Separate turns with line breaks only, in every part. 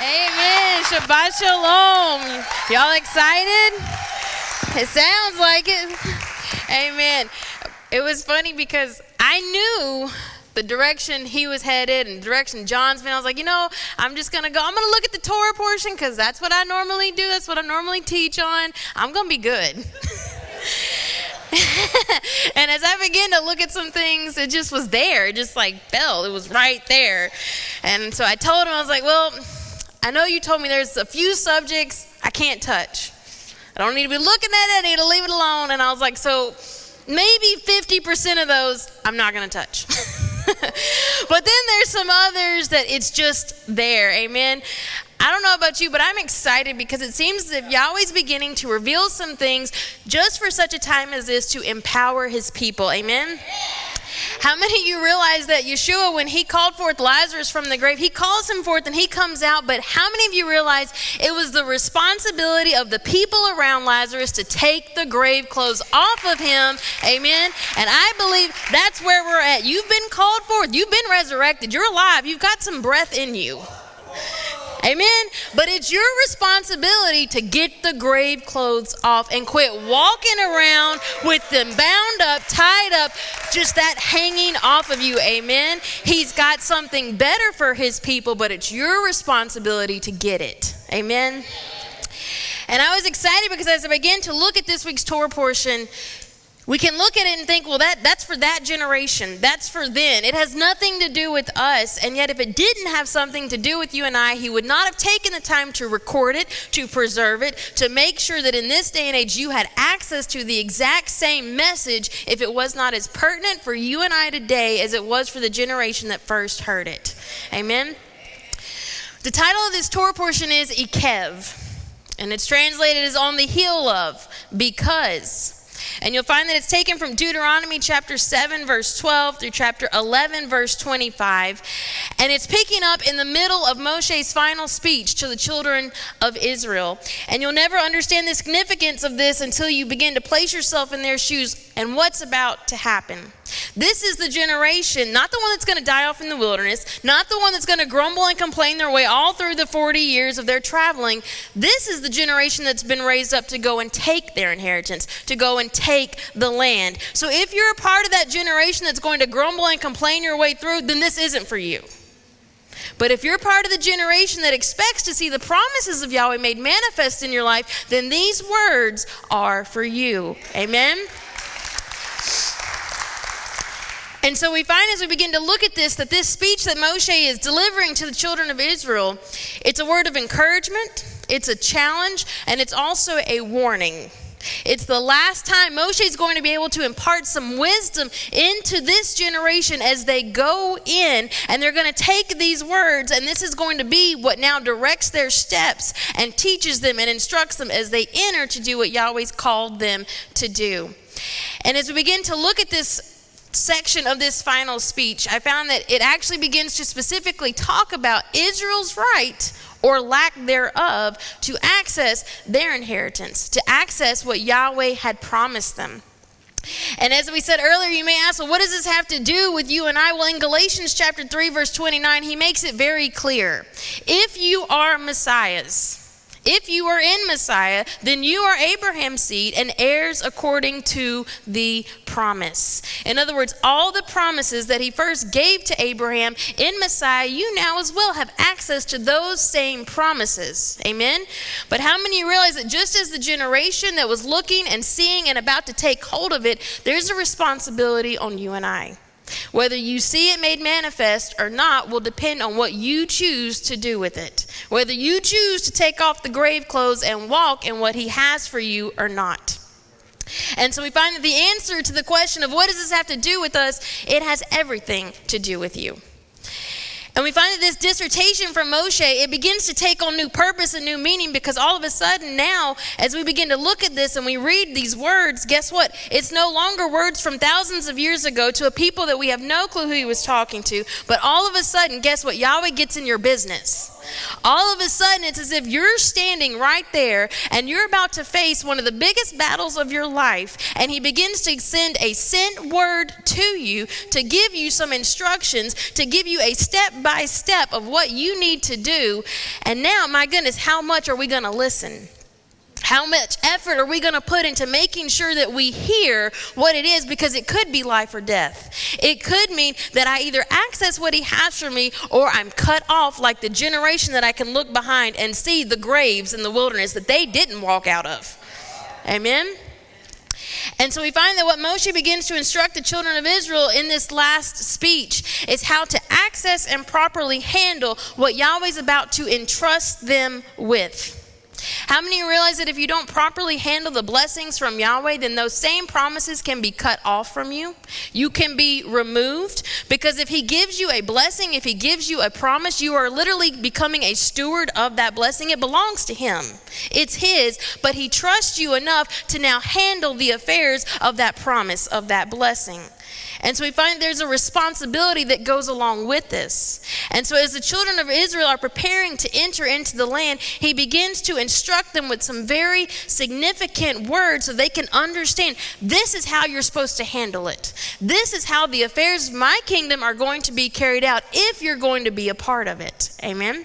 Amen. Shabbat shalom. Y'all excited? It sounds like it. Amen. It was funny because I knew the direction he was headed and the direction John's been. I was like, I'm just going to go. I'm going to look at the Torah portion because that's what I normally do. That's what I normally teach on. I'm going to be good. And as I began to look at some things, it just was there. It just fell. It was right there. And so I told him, I was like, well, I know you told me there's a few subjects I can't touch. I don't need to be looking at it. I need to leave it alone. And I was like, so maybe 50% of those I'm not going to touch. But then there's some others that it's just there. Amen. I don't know about you, but I'm excited because it seems as if Yahweh's beginning to reveal some things just for such a time as this to empower his people. Amen. How many of you realize that Yeshua, when he called forth Lazarus from the grave, he calls him forth and he comes out, but how many of you realize it was the responsibility of the people around Lazarus to take the grave clothes off of him? Amen. And I believe that's where we're at. You've been called forth. You've been resurrected. You're alive. You've got some breath in you. Amen. But it's your responsibility to get the grave clothes off and quit walking around with them bound up, tied up, just that hanging off of you. Amen. He's got something better for his people, but it's your responsibility to get it. Amen. And I was excited because as I began to look at this week's Torah portion, we can look at it and think, well, that's for that generation. That's for then. It has nothing to do with us. And yet if it didn't have something to do with you and I, he would not have taken the time to record it, to preserve it, to make sure that in this day and age you had access to the exact same message if it was not as pertinent for you and I today as it was for the generation that first heard it. Amen? The title of this Torah portion is Eikev. And it's translated as on the heel of, because. And you'll find that it's taken from Deuteronomy chapter 7, verse 12 through chapter 11, verse 25. And it's picking up in the middle of Moshe's final speech to the children of Israel. And you'll never understand the significance of this until you begin to place yourself in their shoes and what's about to happen. This is the generation, not the one that's going to die off in the wilderness, not the one that's going to grumble and complain their way all through the 40 years of their traveling. This is the generation that's been raised up to go and take their inheritance, to go and take the land. So if you're a part of that generation that's going to grumble and complain your way through, then this isn't for you. But if you're part of the generation that expects to see the promises of Yahweh made manifest in your life, then these words are for you. Amen? And so we find as we begin to look at this, that this speech that Moshe is delivering to the children of Israel, it's a word of encouragement, it's a challenge, and it's also a warning. It's the last time Moshe is going to be able to impart some wisdom into this generation as they go in, and they're going to take these words, and this is going to be what now directs their steps and teaches them and instructs them as they enter to do what Yahweh's called them to do. And as we begin to look at this section of this final speech, I found that it actually begins to specifically talk about Israel's right or lack thereof to access their inheritance, to access what Yahweh had promised them. And as we said earlier, you may ask, well, what does this have to do with you and I? Well, in Galatians chapter 3, verse 29, he makes it very clear. If you are Messiah's, if you are in Messiah, then you are Abraham's seed and heirs according to the promise. In other words, all the promises that he first gave to Abraham in Messiah, you now as well have access to those same promises. Amen? But how many realize that just as the generation that was looking and seeing and about to take hold of it, there's a responsibility on you and I. Whether you see it made manifest or not will depend on what you choose to do with it. Whether you choose to take off the grave clothes and walk in what he has for you or not. And so we find that the answer to the question of what does this have to do with us, it has everything to do with you. And we find that this dissertation from Moshe, it begins to take on new purpose and new meaning, because all of a sudden now, as we begin to look at this and we read these words, guess what? It's no longer words from thousands of years ago to a people that we have no clue who he was talking to. But all of a sudden, guess what? Yahweh gets in your business. All of a sudden, it's as if you're standing right there and you're about to face one of the biggest battles of your life. And he begins to send a sent word to you to give you some instructions, to give you a step-by-step of what you need to do. And now, my goodness, how much are we going to listen? How much effort are we going to put into making sure that we hear what it is? Because it could be life or death. It could mean that I either access what he has for me or I'm cut off like the generation that I can look behind and see the graves in the wilderness that they didn't walk out of. Amen? And so we find that what Moshe begins to instruct the children of Israel in this last speech is how to access and properly handle what Yahweh's about to entrust them with. How many realize that if you don't properly handle the blessings from Yahweh, then those same promises can be cut off from you? You can be removed, because if he gives you a blessing, if he gives you a promise, you are literally becoming a steward of that blessing. It belongs to him. It's his, but he trusts you enough to now handle the affairs of that promise, of that blessing. And so we find there's a responsibility that goes along with this. And so as the children of Israel are preparing to enter into the land, he begins to instruct them with some very significant words so they can understand this is how you're supposed to handle it. This is how the affairs of my kingdom are going to be carried out if you're going to be a part of it. Amen?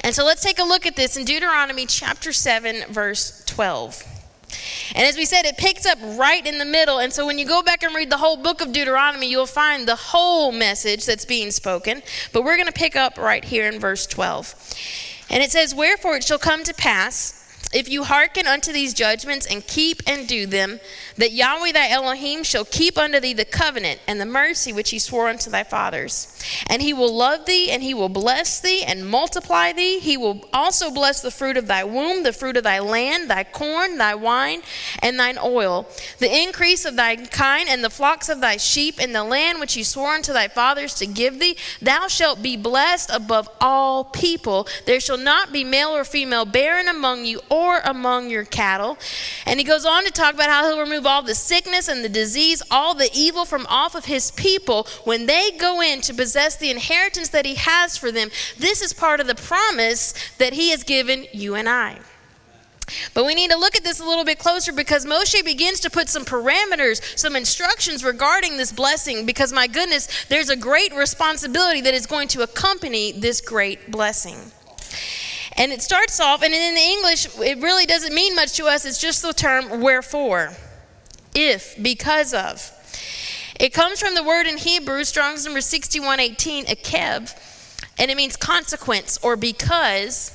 And so let's take a look at this in Deuteronomy chapter 7, verse 12. And as we said, it picks up right in the middle. And so when you go back and read the whole book of Deuteronomy, you'll find the whole message that's being spoken. But we're going to pick up right here in verse 12. And it says, "Wherefore it shall come to pass, if you hearken unto these judgments and keep and do them, that Yahweh thy Elohim shall keep unto thee the covenant and the mercy which he swore unto thy fathers. And he will love thee, and he will bless thee and multiply thee. He will also bless the fruit of thy womb, the fruit of thy land, thy corn, thy wine, and thine oil, the increase of thy kind, and the flocks of thy sheep, in the land which he swore unto thy fathers to give thee. Thou shalt be blessed above all people. There shall not be male or female barren among you or among your cattle." And he goes on to talk about how he'll remove all the sickness and the disease, all the evil from off of his people when they go in to possess the inheritance that he has for them. This is part of the promise that he has given you and I. But we need to look at this a little bit closer, because Moshe begins to put some parameters, some instructions regarding this blessing, because my goodness, there's a great responsibility that is going to accompany this great blessing. And it starts off, and in the English, it really doesn't mean much to us. It's just the term wherefore, if, because of. It comes from the word in Hebrew, Strong's number 6118, Eikev, and it means consequence or because,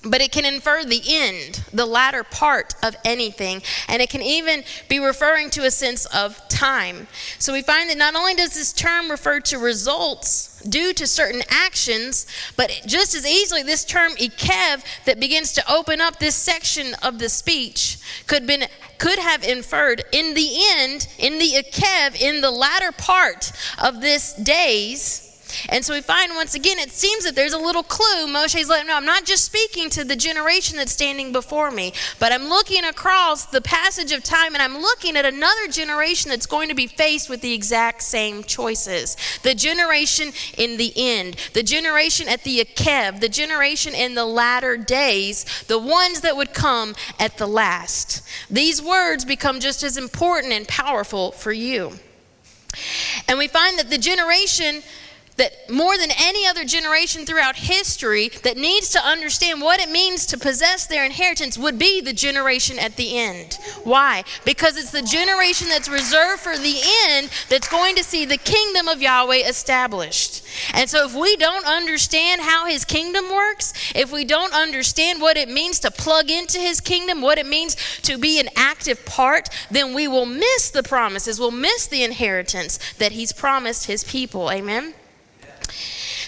but it can infer the end, the latter part of anything, and it can even be referring to a sense of time. So we find that not only does this term refer to results due to certain actions, but just as easily this term Eikev that begins to open up this section of the speech could have inferred in the end, in the Eikev, in the latter part of this days. And so we find once again, it seems that there's a little clue. Moshe's letting know, I'm not just speaking to the generation that's standing before me, but I'm looking across the passage of time, and I'm looking at another generation that's going to be faced with the exact same choices. The generation in the end, the generation at the Eikev, the generation in the latter days, the ones that would come at the last. These words become just as important and powerful for you. And we find that the generation that more than any other generation throughout history that needs to understand what it means to possess their inheritance would be the generation at the end. Why? Because it's the generation that's reserved for the end that's going to see the kingdom of Yahweh established. And so if we don't understand how his kingdom works, if we don't understand what it means to plug into his kingdom, what it means to be an active part, then we will miss the promises, we'll miss the inheritance that he's promised his people. Amen?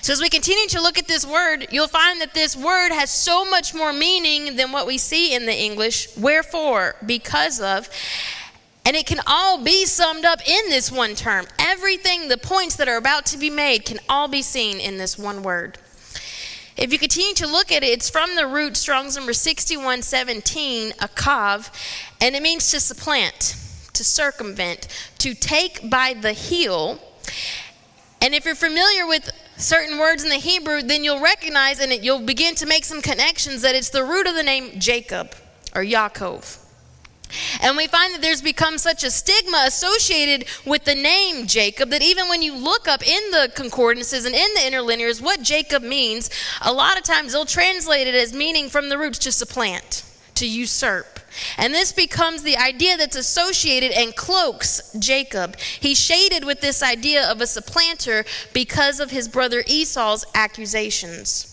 So as we continue to look at this word, you'll find that this word has so much more meaning than what we see in the English. Wherefore, because of. And it can all be summed up in this one term. Everything, the points that are about to be made can all be seen in this one word. If you continue to look at it, it's from the root Strong's number 6117, Eikev, and it means to supplant, to circumvent, to take by the heel. And if you're familiar with certain words in the Hebrew, then you'll recognize and you'll begin to make some connections that it's the root of the name Jacob or Yaakov. And we find that there's become such a stigma associated with the name Jacob that even when you look up in the concordances and in the interlinears what Jacob means, a lot of times they'll translate it as meaning from the roots to supplant, to usurp. And this becomes the idea that's associated and cloaks Jacob. He's shaded with this idea of a supplanter because of his brother Esau's accusations.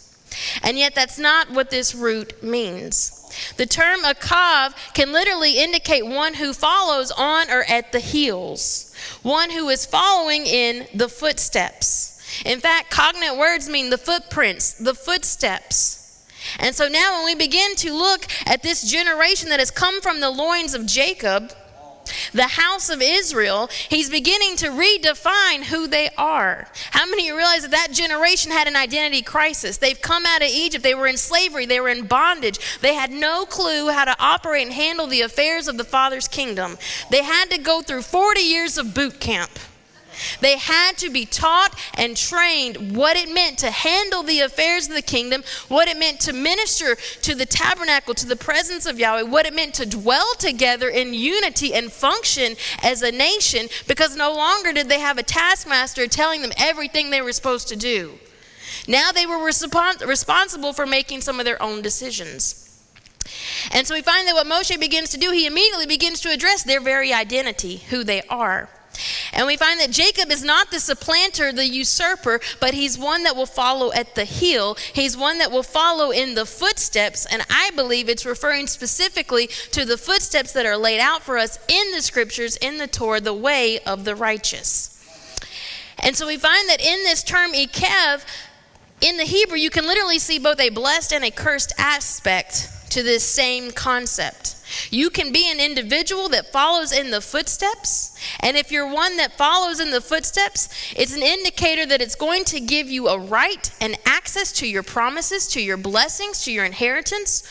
And yet that's not what this root means. The term Eikev can literally indicate one who follows on or at the heels, one who is following in the footsteps. In fact, cognate words mean the footprints, the footsteps. And so now when we begin to look at this generation that has come from the loins of Jacob, the house of Israel, he's beginning to redefine who they are. How many of you realize that that generation had an identity crisis? They've come out of Egypt. They were in slavery. They were in bondage. They had no clue how to operate and handle the affairs of the Father's kingdom. They had to go through 40 years of boot camp. They had to be taught and trained what it meant to handle the affairs of the kingdom, what it meant to minister to the tabernacle, to the presence of Yahweh, what it meant to dwell together in unity and function as a nation, because no longer did they have a taskmaster telling them everything they were supposed to do. Now they were responsible for making some of their own decisions. And so we find that what Moshe begins to do, he immediately begins to address their very identity, who they are. And we find that Jacob is not the supplanter, the usurper, but he's one that will follow at the heel. He's one that will follow in the footsteps, and I believe it's referring specifically to the footsteps that are laid out for us in the scriptures, in the Torah, the way of the righteous. And so we find that in this term Eikev, in the Hebrew, you can literally see both a blessed and a cursed aspect to this same concept. You can be an individual that follows in the footsteps, and if you're one that follows in the footsteps, it's an indicator that it's going to give you a right and access to your promises, to your blessings, to your inheritance.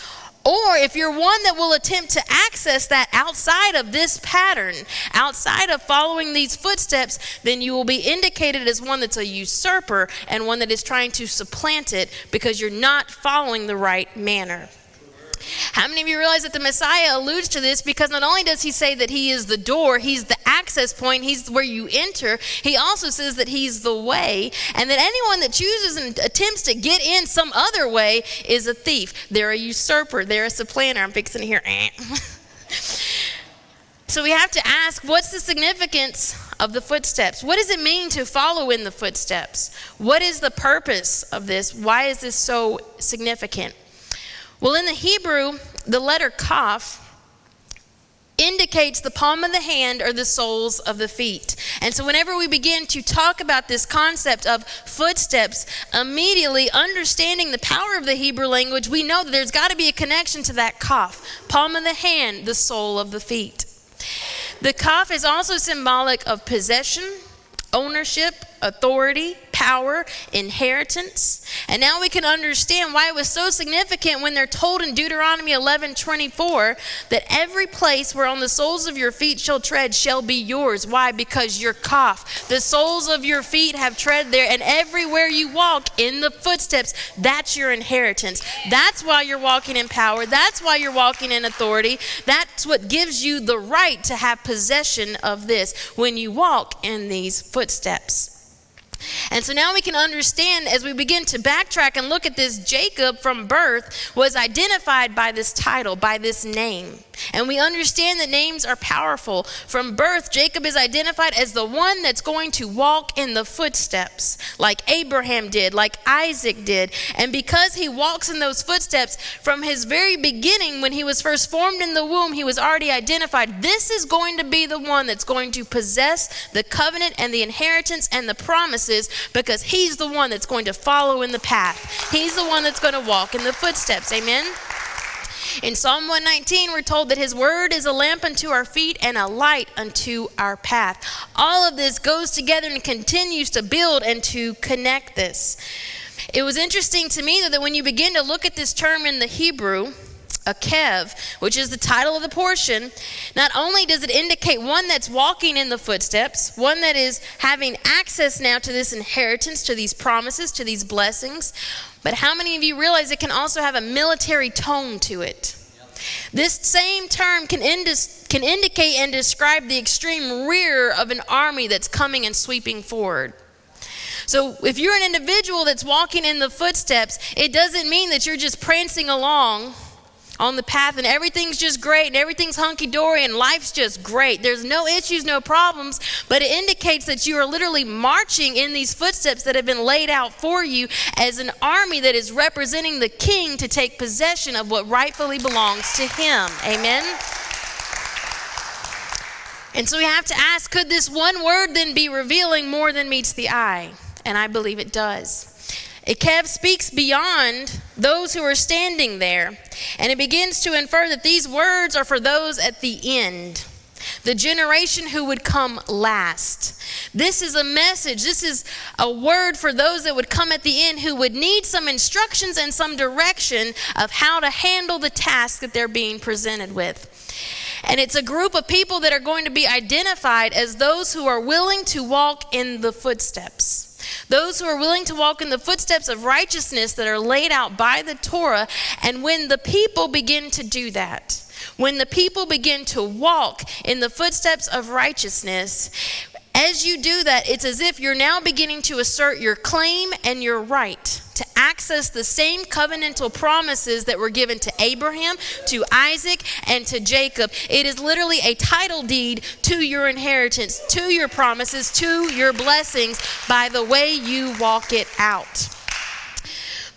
Or if you're one that will attempt to access that outside of this pattern, outside of following these footsteps, then you will be indicated as one that's a usurper and one that is trying to supplant it because you're not following the right manner. How many of you realize that the Messiah alludes to this because not only does he say that he is the door, he's the access point, he's where you enter, he also says that he's the way, and that anyone that chooses and attempts to get in some other way is a thief. They're a usurper. They're a supplanter. I'm fixing to hear. So we have to ask, what's the significance of the footsteps? What does it mean to follow in the footsteps? What is the purpose of this? Why is this so significant? Well, in the Hebrew, the letter Kaf indicates the palm of the hand or the soles of the feet. And so whenever we begin to talk about this concept of footsteps, immediately understanding the power of the Hebrew language, we know that there's got to be a connection to that Kaf, palm of the hand, the sole of the feet. The Kaf is also symbolic of possession, ownership, authority, power, inheritance. And now we can understand why it was so significant when they're told in Deuteronomy 11:24 that every place where on the soles of your feet shall tread shall be yours. Why? Because you're Kaf. The soles of your feet have tread there, and everywhere you walk in the footsteps, that's your inheritance. That's why you're walking in power. That's why you're walking in authority. That's what gives you the right to have possession of this when you walk in these footsteps. And so now we can understand as we begin to backtrack and look at this, Jacob from birth was identified by this title, by this name. And we understand that names are powerful. From birth, Jacob is identified as the one that's going to walk in the footsteps, like Abraham did, like Isaac did. And because he walks in those footsteps, from his very beginning, when he was first formed in the womb, he was already identified. This is going to be the one that's going to possess the covenant and the inheritance and the promises, because he's the one that's going to follow in the path. He's the one that's going to walk in the footsteps. Amen? In Psalm 119, we're told that his word is a lamp unto our feet and a light unto our path. All of this goes together and continues to build and to connect this. It was interesting to me that when you begin to look at this term in the Hebrew, Eikev, which is the title of the portion, not only does it indicate one that's walking in the footsteps, one that is having access now to this inheritance, to these promises, to these blessings, but how many of you realize it can also have a military tone to it? This same term can indicate and describe the extreme rear of an army that's coming and sweeping forward. So if you're an individual that's walking in the footsteps, it doesn't mean that you're just prancing along on the path and everything's just great and everything's hunky-dory and life's just great. There's no issues, no problems, but it indicates that you are literally marching in these footsteps that have been laid out for you as an army that is representing the king to take possession of what rightfully belongs to him. Amen? And so we have to ask, could this one word then be revealing more than meets the eye? And I believe it does. Eikev speaks beyond those who are standing there, and it begins to infer that these words are for those at the end, the generation who would come last. This is a message, this is a word for those that would come at the end who would need some instructions and some direction of how to handle the task that they're being presented with. And it's a group of people that are going to be identified as those who are willing to walk in the footsteps. Those who are willing to walk in the footsteps of righteousness that are laid out by the Torah. And when the people begin to do that, when the people begin to walk in the footsteps of righteousness, as you do that, it's as if you're now beginning to assert your claim and your right to access the same covenantal promises that were given to Abraham, to Isaac, and to Jacob. It is literally a title deed to your inheritance, to your promises, to your blessings by the way you walk it out.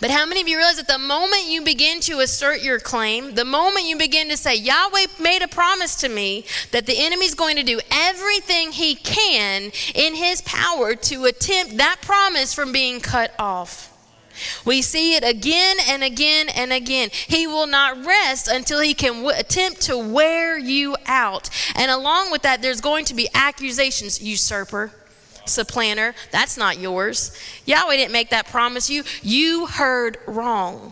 But how many of you realize that the moment you begin to assert your claim, the moment you begin to say, Yahweh made a promise to me that the enemy's going to do everything he can in his power to attempt that promise from being cut off. We see it again and again and again. He will not rest until he can attempt to wear you out. And along with that, there's going to be accusations. Usurper, supplanter, that's not yours. Yahweh didn't make that promise you heard wrong.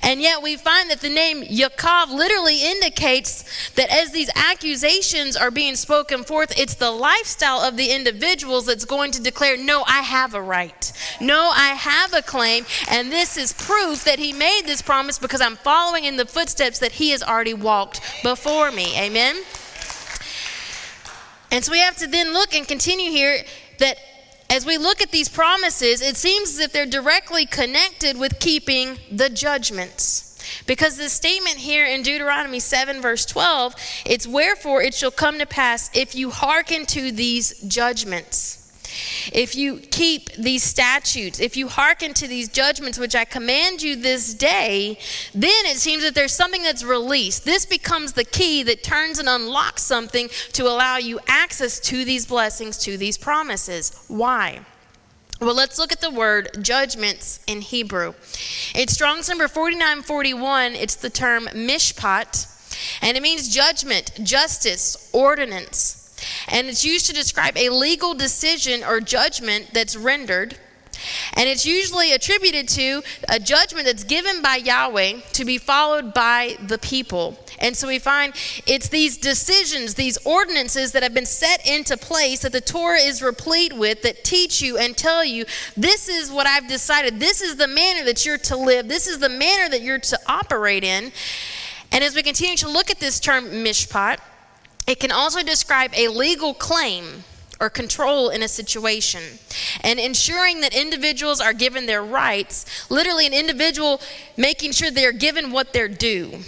And yet we find that the name Eikev literally indicates that as these accusations are being spoken forth, it's the lifestyle of the individuals that's going to declare, no, I have a right. No, I have a claim. And this is proof that he made this promise because I'm following in the footsteps that he has already walked before me. Amen? And so we have to then look and continue here that as we look at these promises, it seems as if they're directly connected with keeping the judgments. Because the statement here in Deuteronomy 7 verse 12, it's wherefore it shall come to pass if you hearken to these judgments. If you keep these statutes, if you hearken to these judgments which I command you this day, then it seems that there's something that's released. This becomes the key that turns and unlocks something to allow you access to these blessings, to these promises. Why? Well, let's look at the word judgments in Hebrew. It's Strong's number 4941. It's the term mishpat, and it means judgment, justice, ordinance. And it's used to describe a legal decision or judgment that's rendered. And it's usually attributed to a judgment that's given by Yahweh to be followed by the people. And so we find it's these decisions, these ordinances that have been set into place that the Torah is replete with that teach you and tell you, this is what I've decided. This is the manner that you're to live. This is the manner that you're to operate in. And as we continue to look at this term mishpat, it can also describe a legal claim or control in a situation and ensuring that individuals are given their rights, literally an individual making sure they're given what they're due.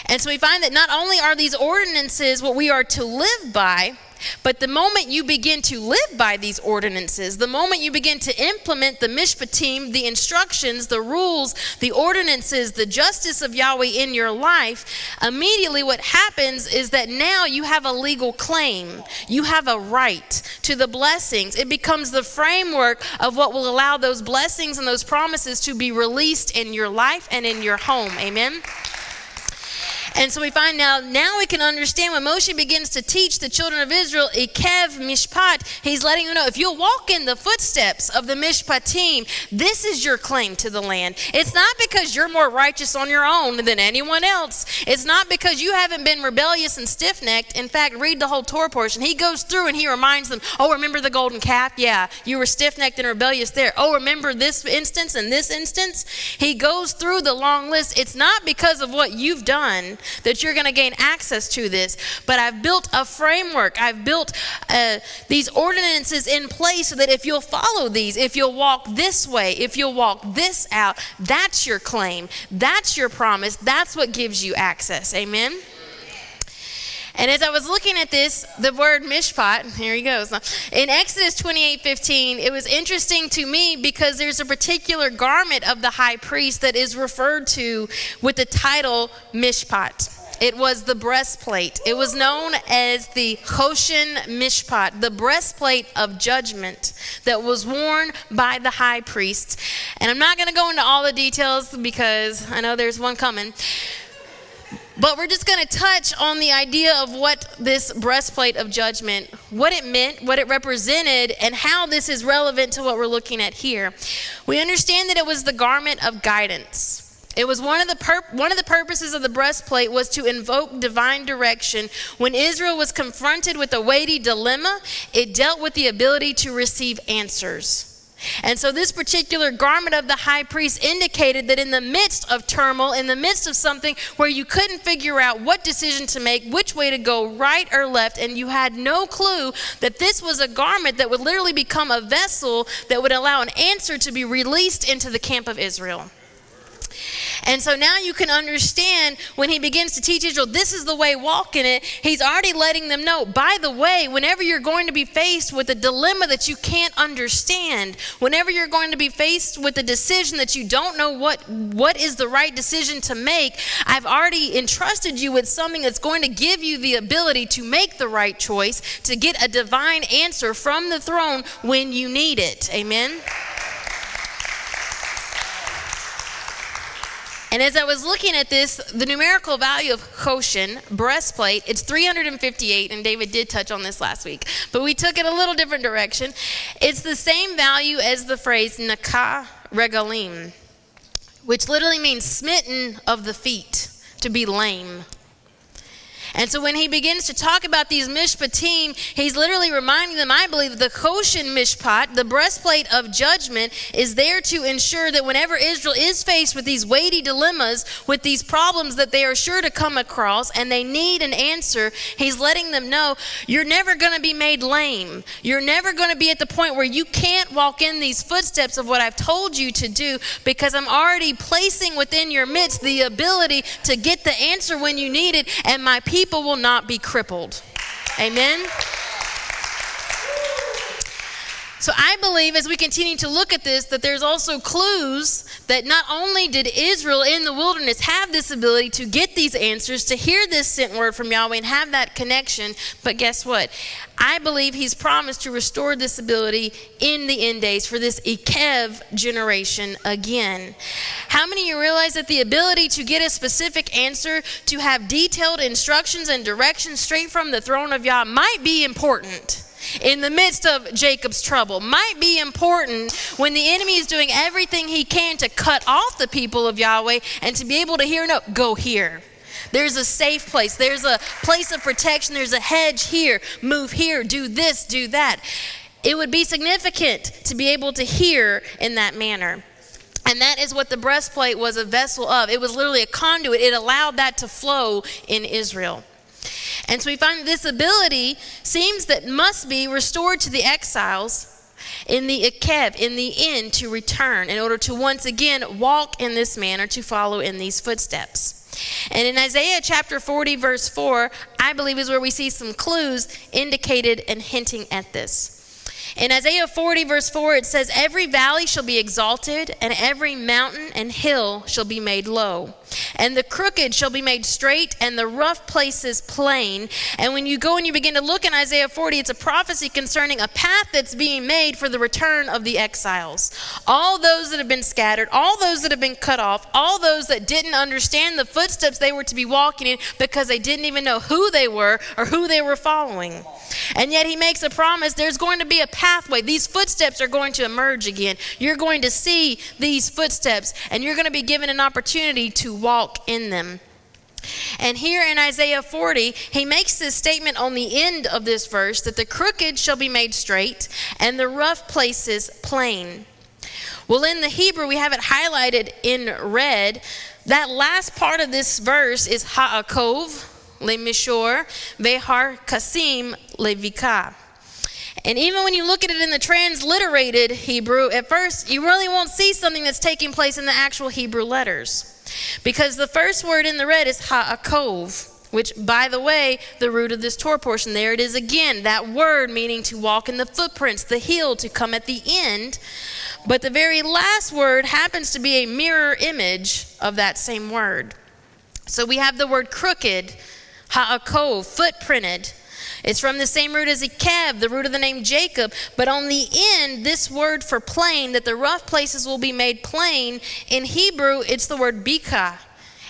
And so we find that not only are these ordinances what we are to live by, but the moment you begin to live by these ordinances, the moment you begin to implement the mishpatim, the instructions, the rules, the ordinances, the justice of Yahweh in your life, immediately what happens is that now you have a legal claim. You have a right to the blessings. It becomes the framework of what will allow those blessings and those promises to be released in your life and in your home. Amen? And so we find now we can understand when Moshe begins to teach the children of Israel, Eikev Mishpat, he's letting you know, if you'll walk in the footsteps of the Mishpatim, this is your claim to the land. It's not because you're more righteous on your own than anyone else. It's not because you haven't been rebellious and stiff-necked. In fact, read the whole Torah portion. He goes through and he reminds them, oh, remember the golden calf? Yeah, you were stiff-necked and rebellious there. Oh, remember this instance and this instance? He goes through the long list. It's not because of what you've done that you're going to gain access to this, but I've built a framework. I've built these ordinances in place so that if you'll follow these, if you'll walk this way, if you'll walk this out, that's your claim. That's your promise. That's what gives you access. Amen? And as I was looking at this, the word mishpat, here he goes. In Exodus 28:15, it was interesting to me because there's a particular garment of the high priest that is referred to with the title mishpat. It was the breastplate. It was known as the Choshen Mishpat, the breastplate of judgment that was worn by the high priest. And I'm not going to go into all the details because I know there's one coming. But we're just going to touch on the idea of what this breastplate of judgment, what it meant, what it represented, and how this is relevant to what we're looking at here. We understand that it was the garment of guidance. It was one of the purposes of the breastplate was to invoke divine direction. When Israel was confronted with a weighty dilemma, it dealt with the ability to receive answers. And so this particular garment of the high priest indicated that in the midst of turmoil, in the midst of something where you couldn't figure out what decision to make, which way to go, right or left, and you had no clue, that this was a garment that would literally become a vessel that would allow an answer to be released into the camp of Israel. And so now you can understand when he begins to teach Israel, this is the way, walk in it. He's already letting them know, by the way, whenever you're going to be faced with a dilemma that you can't understand, whenever you're going to be faced with a decision that you don't know what is the right decision to make, I've already entrusted you with something that's going to give you the ability to make the right choice, to get a divine answer from the throne when you need it. Amen? And as I was looking at this, the numerical value of Choshen, breastplate, it's 358, and David did touch on this last week, but we took it a little different direction. It's the same value as the phrase Nakah Regalim, which literally means smitten of the feet, to be lame. And so when he begins to talk about these mishpatim, he's literally reminding them, I believe, the Choshen mishpat, the breastplate of judgment, is there to ensure that whenever Israel is faced with these weighty dilemmas, with these problems that they are sure to come across, and they need an answer, he's letting them know, you're never going to be made lame. You're never going to be at the point where you can't walk in these footsteps of what I've told you to do, because I'm already placing within your midst the ability to get the answer when you need it, and my people will not be crippled. Amen? So I believe as we continue to look at this, that there's also clues that not only did Israel in the wilderness have this ability to get these answers, to hear this sent word from Yahweh and have that connection, but guess what? I believe he's promised to restore this ability in the end days for this Eikev generation again. How many of you realize that the ability to get a specific answer, to have detailed instructions and directions straight from the throne of Yah might be important in the midst of Jacob's trouble, might be important when the enemy is doing everything he can to cut off the people of Yahweh, and to be able to hear, no, go here. There's a safe place. There's a place of protection. There's a hedge here. Move here. Do this. Do that. It would be significant to be able to hear in that manner. And that is what the breastplate was a vessel of. It was literally a conduit. It allowed that to flow in Israel. And so we find this ability seems that must be restored to the exiles in the Eikev, in the end, to return in order to once again walk in this manner, to follow in these footsteps. And in Isaiah chapter 40, verse 4, I believe is where we see some clues indicated and hinting at this. In Isaiah 40 verse 4, it says, every valley shall be exalted, and every mountain and hill shall be made low. And the crooked shall be made straight, and the rough places plain. And when you go and you begin to look in Isaiah 40, it's a prophecy concerning a path that's being made for the return of the exiles. All those that have been scattered, all those that have been cut off, all those that didn't understand the footsteps they were to be walking in because they didn't even know who they were or who they were following. And yet he makes a promise, there's going to be a pathway. These footsteps are going to emerge again. You're going to see these footsteps, and you're going to be given an opportunity to walk in them. And here in Isaiah 40, he makes this statement on the end of this verse that the crooked shall be made straight and the rough places plain. Well, in the Hebrew, we have it highlighted in red. That last part of this verse is Eikev, le mishor, vehar kasim levika. And even when you look at it in the transliterated Hebrew, at first you really won't see something that's taking place in the actual Hebrew letters. Because the first word in the red is Eikev, which, by the way, the root of this Torah portion, there it is again, that word meaning to walk in the footprints, the heel, to come at the end. But the very last word happens to be a mirror image of that same word. So we have the word crooked, Eikev, footprinted. It's from the same root as Eikev, the root of the name Jacob. But on the end, this word for plain, that the rough places will be made plain, in Hebrew, it's the word bika.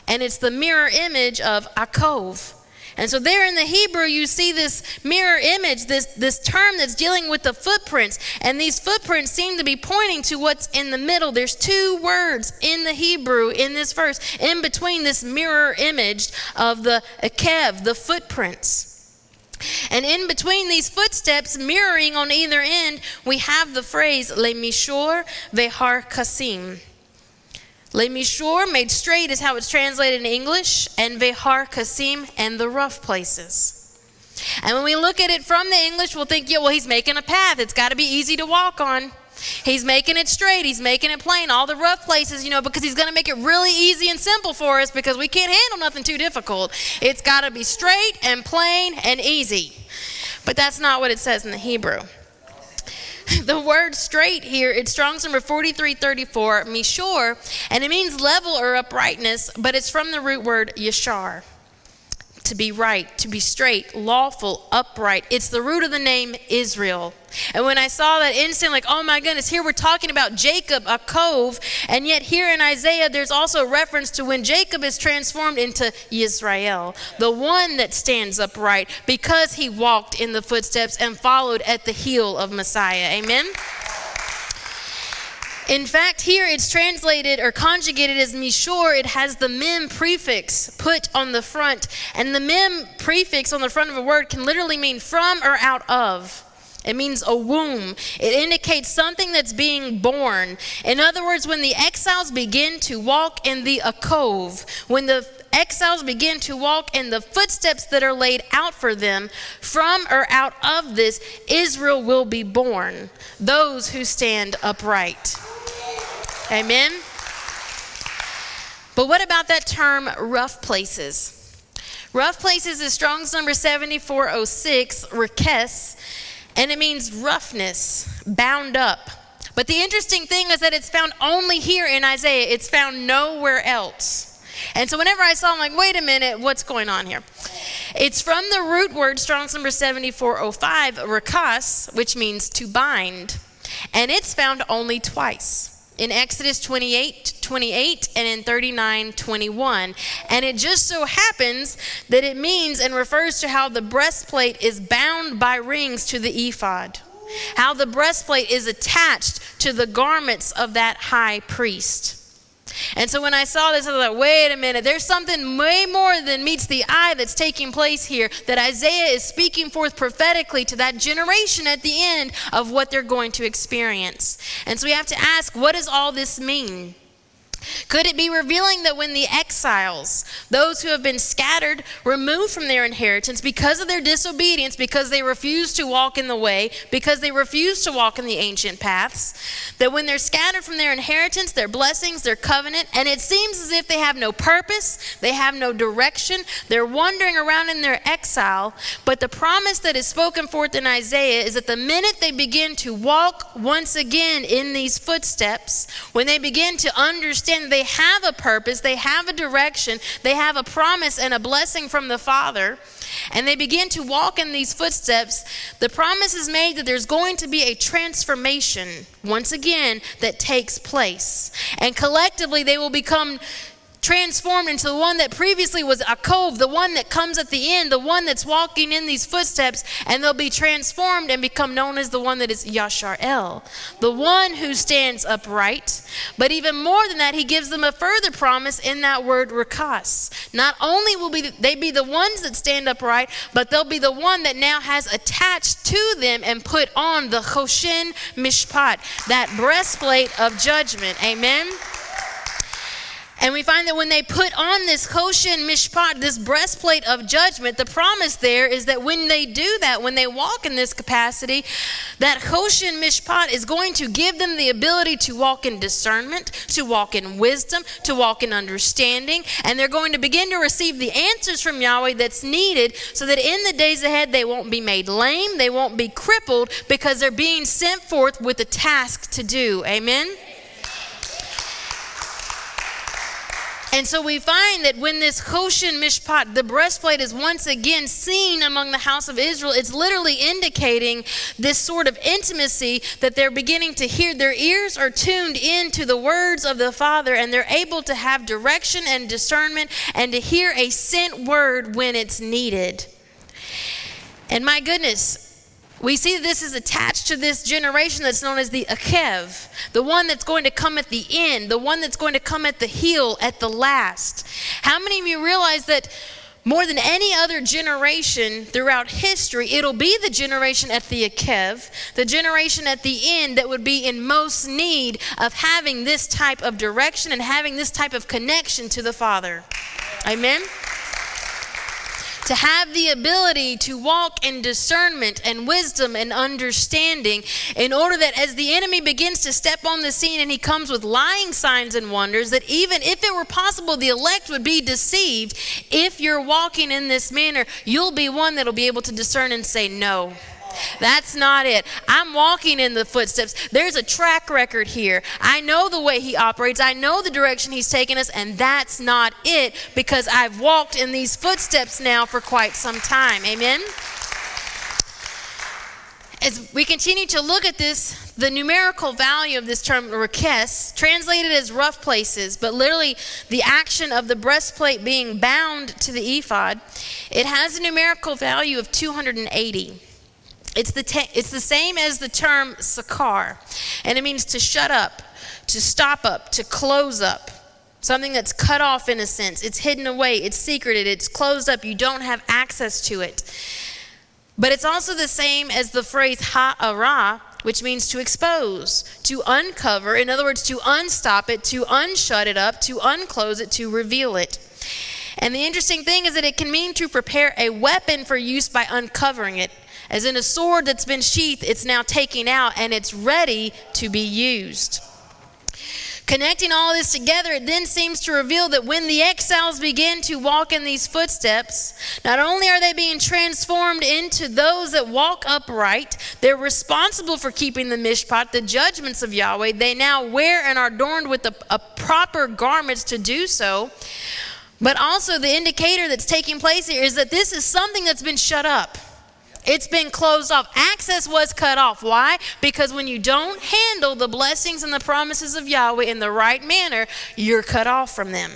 And it's the mirror image of Eikev. And so there in the Hebrew, you see this mirror image, this term that's dealing with the footprints. And these footprints seem to be pointing to what's in the middle. There's two words in the Hebrew in this verse, in between this mirror image of the Eikev, the footprints. And in between these footsteps, mirroring on either end, we have the phrase, le mishor vehar kasim. Le mishor, made straight, is how it's translated in English, and vehar kasim, and the rough places. And when we look at it from the English, we'll think, yeah, well, he's making a path. It's got to be easy to walk on. He's making it straight. He's making it plain. All the rough places, because he's going to make it really easy and simple for us because we can't handle nothing too difficult. It's got to be straight and plain and easy. But that's not what it says in the Hebrew. The word straight here, it's Strong's number 4334, mishor, and it means level or uprightness, but it's from the root word yashar. To be right, to be straight, lawful, upright. It's the root of the name Israel. And when I saw that instant, like, oh my goodness, here we're talking about Jacob, Eikev, and yet here in Isaiah, there's also reference to when Jacob is transformed into Yisrael, the one that stands upright because he walked in the footsteps and followed at the heel of Messiah. Amen? In fact, here it's translated or conjugated as mishor. It has the mem prefix put on the front. And the mem prefix on the front of a word can literally mean from or out of. It means a womb. It indicates something that's being born. In other words, when the exiles begin to walk in the Eikev, when the exiles begin to walk in the footsteps that are laid out for them, from or out of this, Israel will be born. Those who stand upright. Amen. But what about that term, rough places? Rough places is Strong's number 7406, rekes, and it means roughness, bound up. But the interesting thing is that it's found only here in Isaiah. It's found nowhere else. And so whenever I saw, I'm like, wait a minute, what's going on here? It's from the root word, Strong's number 7405, rekas, which means to bind. And it's found only twice. In Exodus 28:28 and in 39:21. And it just so happens that it means and refers to how the breastplate is bound by rings to the ephod. How the breastplate is attached to the garments of that high priest. And so when I saw this, I was like, wait a minute, there's something way more than meets the eye that's taking place here, that Isaiah is speaking forth prophetically to that generation at the end of what they're going to experience. And so we have to ask, what does all this mean? Could it be revealing that when the exiles, those who have been scattered, removed from their inheritance because of their disobedience, because they refuse to walk in the way, because they refuse to walk in the ancient paths, that when they're scattered from their inheritance, their blessings, their covenant, and it seems as if they have no purpose, they have no direction, they're wandering around in their exile, but the promise that is spoken forth in Isaiah is that the minute they begin to walk once again in these footsteps, when they begin to understand that they have a purpose, they have a direction, they have a promise and a blessing from the Father, and they begin to walk in these footsteps, the promise is made that there's going to be a transformation once again that takes place. And collectively they will become transformed into the one that previously was Eikev, the one that comes at the end, the one that's walking in these footsteps, and they'll be transformed and become known as the one that is Yashar'el, the one who stands upright. But even more than that, he gives them a further promise in that word rakas. Not only will they be the ones that stand upright, but they'll be the one that now has attached to them and put on the choshen mishpat, that breastplate of judgment. Amen. And we find that when they put on this choshen mishpat, this breastplate of judgment, the promise there is that when they do that, when they walk in this capacity, that choshen mishpat is going to give them the ability to walk in discernment, to walk in wisdom, to walk in understanding, and they're going to begin to receive the answers from Yahweh that's needed so that in the days ahead they won't be made lame, they won't be crippled, because they're being sent forth with a task to do. Amen? And so we find that when this choshen mishpat, the breastplate, is once again seen among the house of Israel, it's literally indicating this sort of intimacy that they're beginning to hear. Their ears are tuned into the words of the Father, and they're able to have direction and discernment and to hear a sent word when it's needed. And my goodness, we see that this is attached to this generation that's known as the Eikev, the one that's going to come at the end, the one that's going to come at the heel, at the last. How many of you realize that more than any other generation throughout history, it'll be the generation at the Eikev, the generation at the end that would be in most need of having this type of direction and having this type of connection to the Father. Amen? To have the ability to walk in discernment and wisdom and understanding, in order that as the enemy begins to step on the scene and he comes with lying signs and wonders, that even if it were possible the elect would be deceived, if you're walking in this manner, you'll be one that'll be able to discern and say, no, that's not it. I'm walking in the footsteps. There's a track record here. I know the way he operates. I know the direction he's taken us, and that's not it, because I've walked in these footsteps now for quite some time. Amen? As we continue to look at this, the numerical value of this term, rakes, translated as rough places, but literally the action of the breastplate being bound to the ephod, it has a numerical value of 280. It's the same as the term sakar, and it means to shut up, to stop up, to close up. Something that's cut off in a sense. It's hidden away, it's secreted, it's closed up, you don't have access to it. But it's also the same as the phrase ha'ara, which means to expose, to uncover, in other words, to unstop it, to unshut it up, to unclose it, to reveal it. And the interesting thing is that it can mean to prepare a weapon for use by uncovering it. As in a sword that's been sheathed, it's now taken out and it's ready to be used. Connecting all this together, it then seems to reveal that when the exiles begin to walk in these footsteps, not only are they being transformed into those that walk upright, they're responsible for keeping the mishpat, the judgments of Yahweh. They now wear and are adorned with a proper garments to do so. But also the indicator that's taking place here is that this is something that's been shut up. It's been closed off. Access was cut off. Why? Because when you don't handle the blessings and the promises of Yahweh in the right manner, you're cut off from them.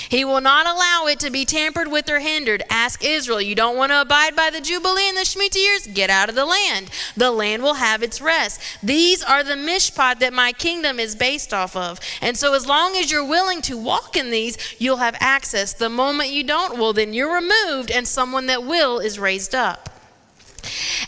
He will not allow it to be tampered with or hindered. Ask Israel, you don't want to abide by the Jubilee and the Shemitah years? Get out of the land. The land will have its rest. These are the mishpat that my kingdom is based off of. And so as long as you're willing to walk in these, you'll have access. The moment you don't, well, then you're removed and someone that will is raised up.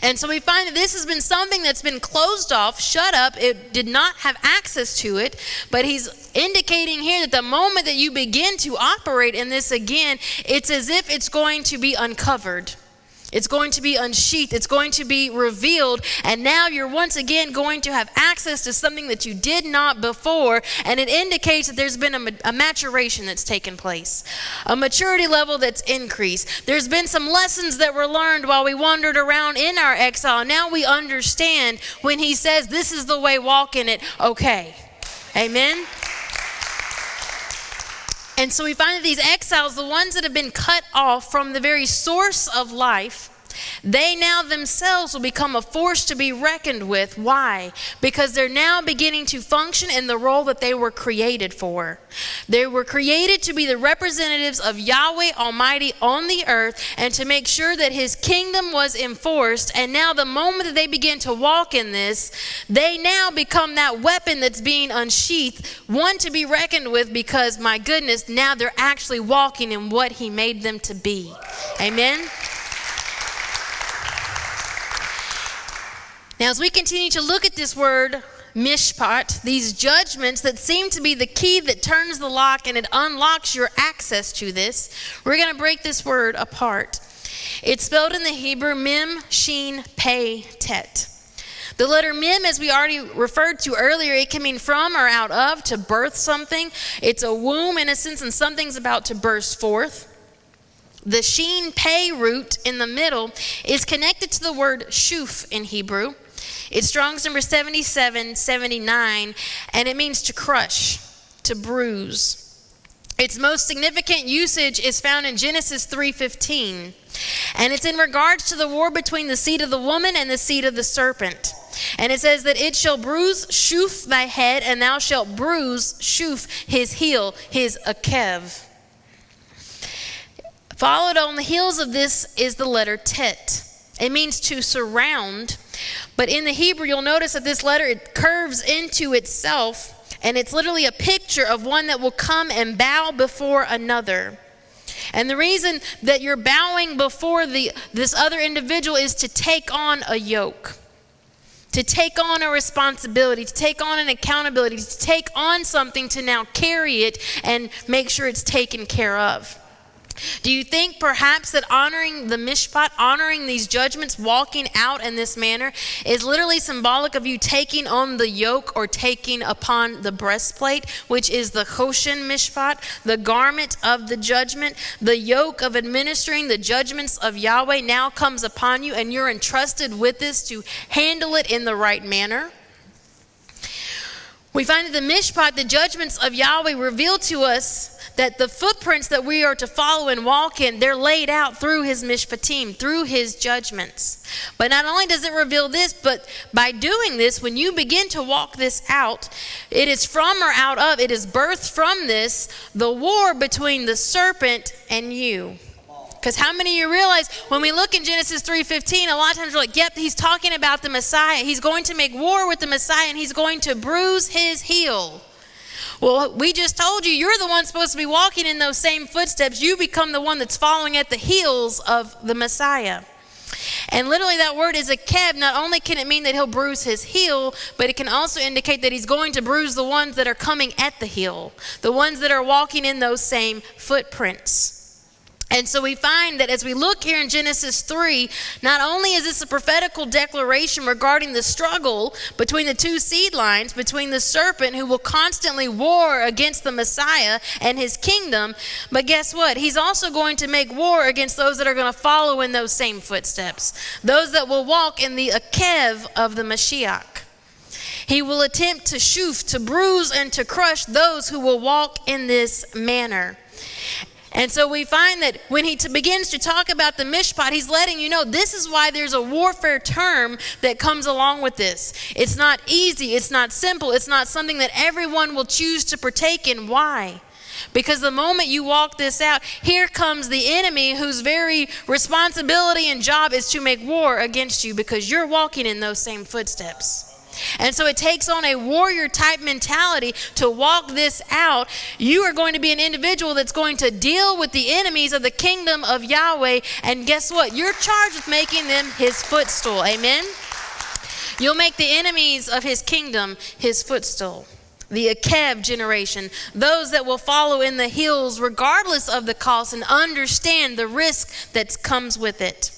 And so we find that this has been something that's been closed off, shut up. It did not have access to it. But he's indicating here that the moment that you begin to operate in this again, it's as if it's going to be uncovered. It's going to be unsheathed. It's going to be revealed. And now you're once again going to have access to something that you did not before. And it indicates that there's been a maturation that's taken place, a maturity level that's increased. There's been some lessons that were learned while we wandered around in our exile. Now we understand when he says, this is the way, walk in it. Okay. Amen. And so we find that these exiles, the ones that have been cut off from the very source of life, they now themselves will become a force to be reckoned with. Why? Because they're now beginning to function in the role that they were created for. They were created to be the representatives of Yahweh Almighty on the earth and to make sure that his kingdom was enforced. And now the moment that they begin to walk in this, they now become that weapon that's being unsheathed, one to be reckoned with, because my goodness, now they're actually walking in what he made them to be. Amen. Now, as we continue to look at this word, mishpat, these judgments that seem to be the key that turns the lock and it unlocks your access to this, we're going to break this word apart. It's spelled in the Hebrew, mem, shin, pei, tet. The letter mem, as we already referred to earlier, it can mean from or out of, to birth something. It's a womb in a sense, and something's about to burst forth. The shin, pei root in the middle is connected to the word shuf in Hebrew. It's Strong's number 7779, and it means to crush, to bruise. Its most significant usage is found in Genesis 3:15, and it's in regards to the war between the seed of the woman and the seed of the serpent. And it says that it shall bruise Shuf thy head, and thou shalt bruise Shuf his heel, his Eikev. Followed on the heels of this is the letter tet. It means to surround, but in the Hebrew you'll notice that this letter, it curves into itself, and it's literally a picture of one that will come and bow before another. And the reason that you're bowing before this other individual is to take on a yoke, to take on a responsibility, to take on an accountability, to take on something to now carry it and make sure it's taken care of. Do you think perhaps that honoring the mishpat, honoring these judgments, walking out in this manner is literally symbolic of you taking on the yoke or taking upon the breastplate, which is the choshen mishpat, the garment of the judgment, the yoke of administering the judgments of Yahweh now comes upon you, and you're entrusted with this to handle it in the right manner? We find that the mishpat, the judgments of Yahweh, reveal to us that the footprints that we are to follow and walk in, they're laid out through his mishpatim, through his judgments. But not only does it reveal this, but by doing this, when you begin to walk this out, it is from or out of, it is birthed from this, the war between the serpent and you. Because how many of you realize when we look in Genesis 3:15, a lot of times we're like, yep, he's talking about the Messiah. He's going to make war with the Messiah, and he's going to bruise his heel. Well, we just told you, you're the one supposed to be walking in those same footsteps. You become the one that's following at the heels of the Messiah. And literally that word is Eikev. Not only can it mean that he'll bruise his heel, but it can also indicate that he's going to bruise the ones that are coming at the heel, the ones that are walking in those same footprints. And so we find that as we look here in Genesis 3, not only is this a prophetical declaration regarding the struggle between the two seed lines, between the serpent who will constantly war against the Messiah and his kingdom, but guess what? He's also going to make war against those that are going to follow in those same footsteps, those that will walk in the Eikev of the Mashiach. He will attempt to shuf, to bruise and to crush those who will walk in this manner. And so we find that when he begins to talk about the mishpat, he's letting you know this is why there's a warfare term that comes along with this. It's not easy. It's not simple. It's not something that everyone will choose to partake in. Why? Because the moment you walk this out, here comes the enemy whose very responsibility and job is to make war against you because you're walking in those same footsteps. And so it takes on a warrior type mentality to walk this out. You are going to be an individual that's going to deal with the enemies of the kingdom of Yahweh. And guess what? You're charged with making them his footstool. Amen? You'll make the enemies of his kingdom his footstool. The Eikev generation, those that will follow in the heels regardless of the cost and understand the risk that comes with it.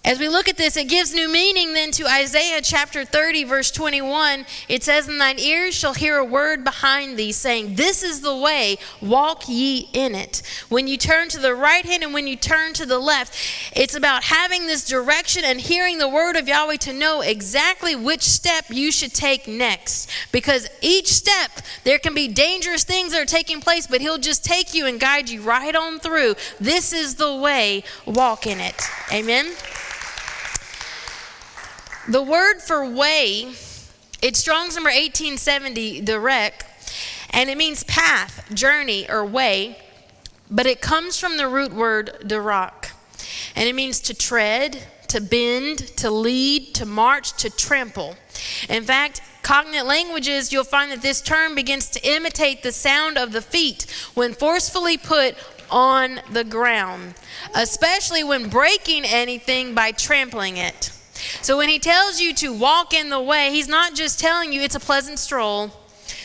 As we look at this, it gives new meaning then to Isaiah chapter 30, verse 21. It says, "And thine ears shall hear a word behind thee, saying, This is the way, walk ye in it." When you turn to the right hand and when you turn to the left, it's about having this direction and hearing the word of Yahweh to know exactly which step you should take next. Because each step, there can be dangerous things that are taking place, but he'll just take you and guide you right on through. This is the way, walk in it. Amen? The word for way, it's Strong's number 1870, direct, and it means path, journey, or way, but it comes from the root word darak, and it means to tread, to bend, to lead, to march, to trample. In fact, cognate languages, you'll find that this term begins to imitate the sound of the feet when forcefully put on the ground, especially when breaking anything by trampling it. So when he tells you to walk in the way, he's not just telling you it's a pleasant stroll.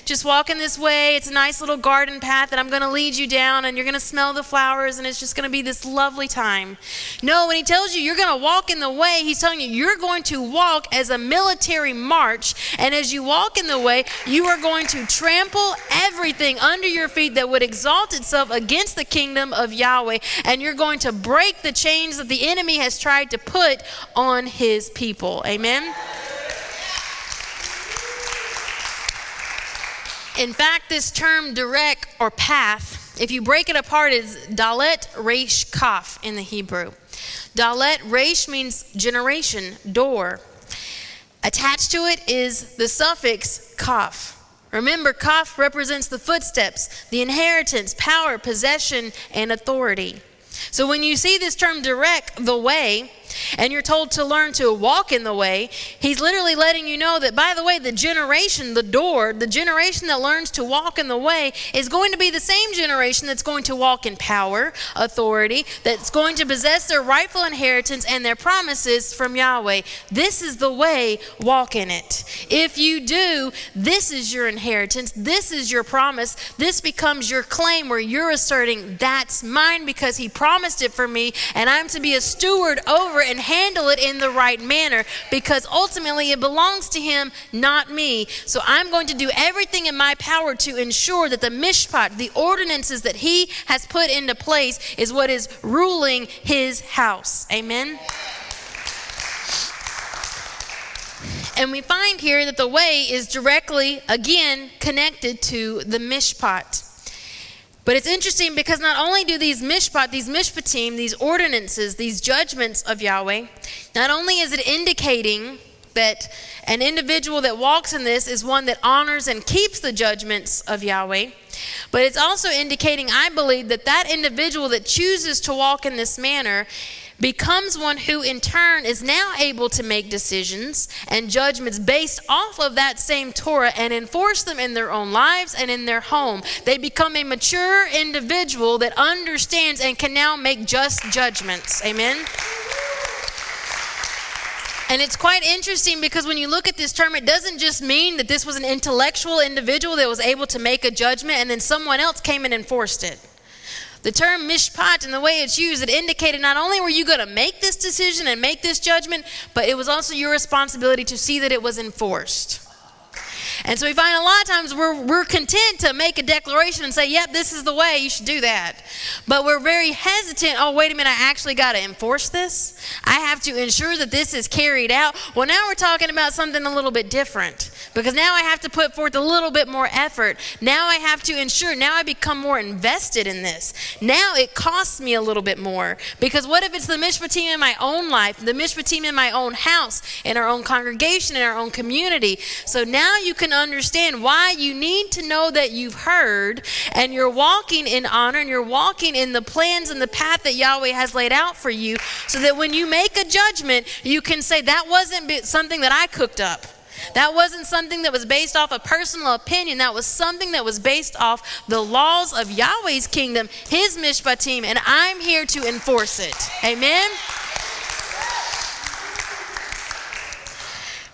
Just walk in this way. It's a nice little garden path that I'm going to lead you down, and you're going to smell the flowers, and it's just going to be this lovely time. No, when he tells you you're going to walk in the way, he's telling you you're going to walk as a military march, and as you walk in the way, you are going to trample everything under your feet that would exalt itself against the kingdom of Yahweh, and you're going to break the chains that the enemy has tried to put on his people. Amen? In fact, this term direct or path, if you break it apart, is dalet resh kaf in the Hebrew. Dalet resh means generation, door. Attached to it is the suffix kaf. Remember, kaf represents the footsteps, the inheritance, power, possession, and authority. So when you see this term direct, the way, and you're told to learn to walk in the way, he's literally letting you know that, by the way, the generation, the door, the generation that learns to walk in the way is going to be the same generation that's going to walk in power, authority, that's going to possess their rightful inheritance and their promises from Yahweh. This is the way, walk in it. If you do, this is your inheritance, this is your promise, this becomes your claim where you're asserting, that's mine because he promised it for me, and I'm to be a steward over and handle it in the right manner because ultimately it belongs to him, not me. So I'm going to do everything in my power to ensure that the mishpat, the ordinances that he has put into place, is what is ruling his house. Amen? And we find here that the way is directly, again, connected to the mishpat. But it's interesting because not only do these mishpat, these mishpatim, these ordinances, these judgments of Yahweh, not only is it indicating that an individual that walks in this is one that honors and keeps the judgments of Yahweh, but it's also indicating, I believe, that that individual that chooses to walk in this manner becomes one who in turn is now able to make decisions and judgments based off of that same Torah and enforce them in their own lives and in their home. They become a mature individual that understands and can now make just judgments. Amen? And it's quite interesting because when you look at this term, it doesn't just mean that this was an intellectual individual that was able to make a judgment and then someone else came and enforced it. The term mishpat and the way it's used, it indicated not only were you going to make this decision and make this judgment, but it was also your responsibility to see that it was enforced. And so we find a lot of times we're content to make a declaration and say, yep, this is the way, you should do that. But we're very hesitant, oh, wait a minute, I actually got to enforce this? I have to ensure that this is carried out. Well, now we're talking about something a little bit different because now I have to put forth a little bit more effort. Now I have to ensure, now I become more invested in this. Now it costs me a little bit more because what if it's the mishpatim in my own life, the mishpatim in my own house, in our own congregation, in our own community? So now you could can understand why you need to know that you've heard and you're walking in honor and you're walking in the plans and the path that Yahweh has laid out for you, so that when you make a judgment, you can say, that wasn't something that I cooked up. That wasn't something that was based off a personal opinion. That was something that was based off the laws of Yahweh's kingdom, his mishpatim, and I'm here to enforce it. Amen?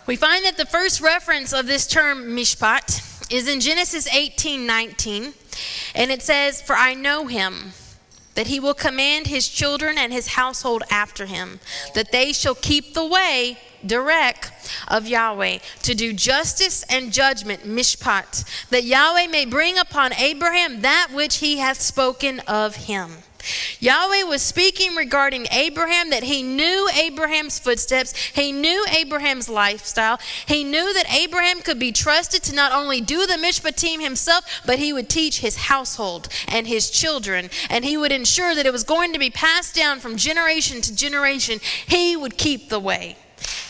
We find that the first reference of this term mishpat is in Genesis 18:19, and it says, "For I know him, that he will command his children and his household after him, that they shall keep the way," direct, "of Yahweh, to do justice and judgment," mishpat, "that Yahweh may bring upon Abraham that which he hath spoken of him." Yahweh was speaking regarding Abraham, that he knew Abraham's footsteps, he knew Abraham's lifestyle, he knew that Abraham could be trusted to not only do the mishpatim himself, but he would teach his household and his children, and he would ensure that it was going to be passed down from generation to generation. He would keep the way.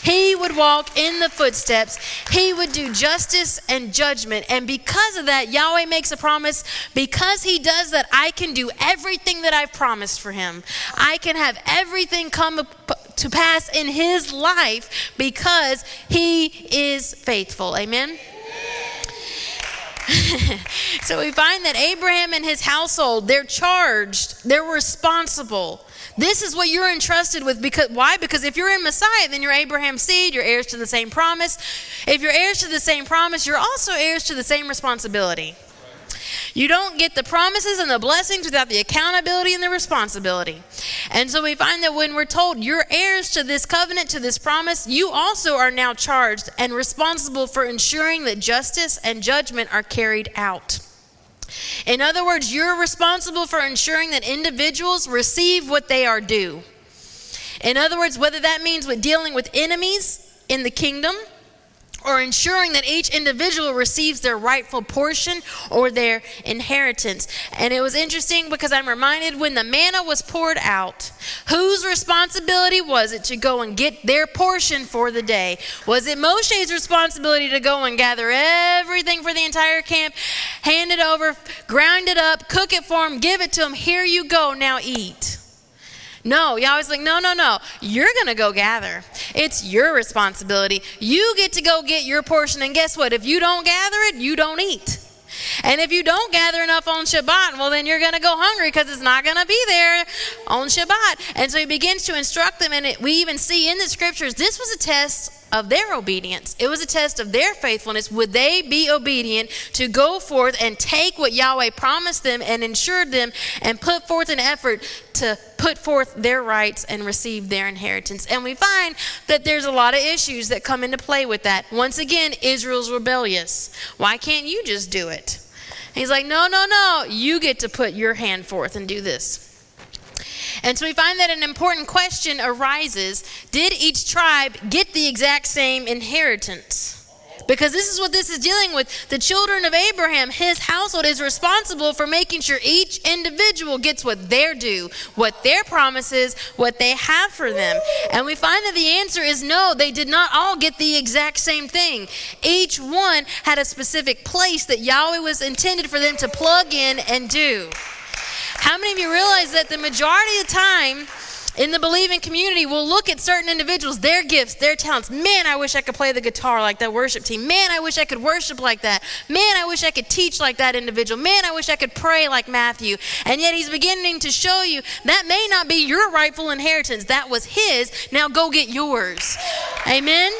He would walk in the footsteps. He would do justice and judgment. And because of that, Yahweh makes a promise. Because he does that, I can do everything that I've promised for him. I can have everything come to pass in his life because he is faithful. Amen? So we find that Abraham and his household, they're charged, they're responsible. This is what you're entrusted with. Why? Because if you're in Messiah, then you're Abraham's seed, you're heirs to the same promise. If you're heirs to the same promise, you're also heirs to the same responsibility. You don't get the promises and the blessings without the accountability and the responsibility. And so we find that when we're told you're heirs to this covenant, to this promise, you also are now charged and responsible for ensuring that justice and judgment are carried out. In other words, you're responsible for ensuring that individuals receive what they are due. In other words, whether that means with dealing with enemies in the kingdom, or ensuring that each individual receives their rightful portion or their inheritance. And it was interesting because I'm reminded when the manna was poured out, whose responsibility was it to go and get their portion for the day? Was it Moshe's responsibility to go and gather everything for the entire camp, hand it over, grind it up, cook it for them, give it to them, here you go, now eat? No, Yahweh's like, no. You're going to go gather. It's your responsibility. You get to go get your portion. And guess what? If you don't gather it, you don't eat. And if you don't gather enough on Shabbat, well, then you're going to go hungry because it's not going to be there on Shabbat. And so he begins to instruct them. And we even see in the scriptures, this was a test of their obedience. It was a test of their faithfulness. Would they be obedient to go forth and take what Yahweh promised them and ensured them and put forth an effort to put forth their rights and receive their inheritance? And we find that there's a lot of issues that come into play with that. Once again, Israel's rebellious. Why can't you just do it? He's like, no. You get to put your hand forth and do this. And so we find that an important question arises. Did each tribe get the exact same inheritance? Because this is what this is dealing with. The children of Abraham, his household, is responsible for making sure each individual gets what they're due, what their promise is, what they have for them. And we find that the answer is no, they did not all get the exact same thing. Each one had a specific place that Yahweh was intended for them to plug in and do. How many of you realize that the majority of the time in the believing community will look at certain individuals, their gifts, their talents. Man, I wish I could play the guitar like that worship team. Man, I wish I could worship like that. Man, I wish I could teach like that individual. Man, I wish I could pray like Matthew. And yet he's beginning to show you that may not be your rightful inheritance. That was his. Now go get yours. Amen?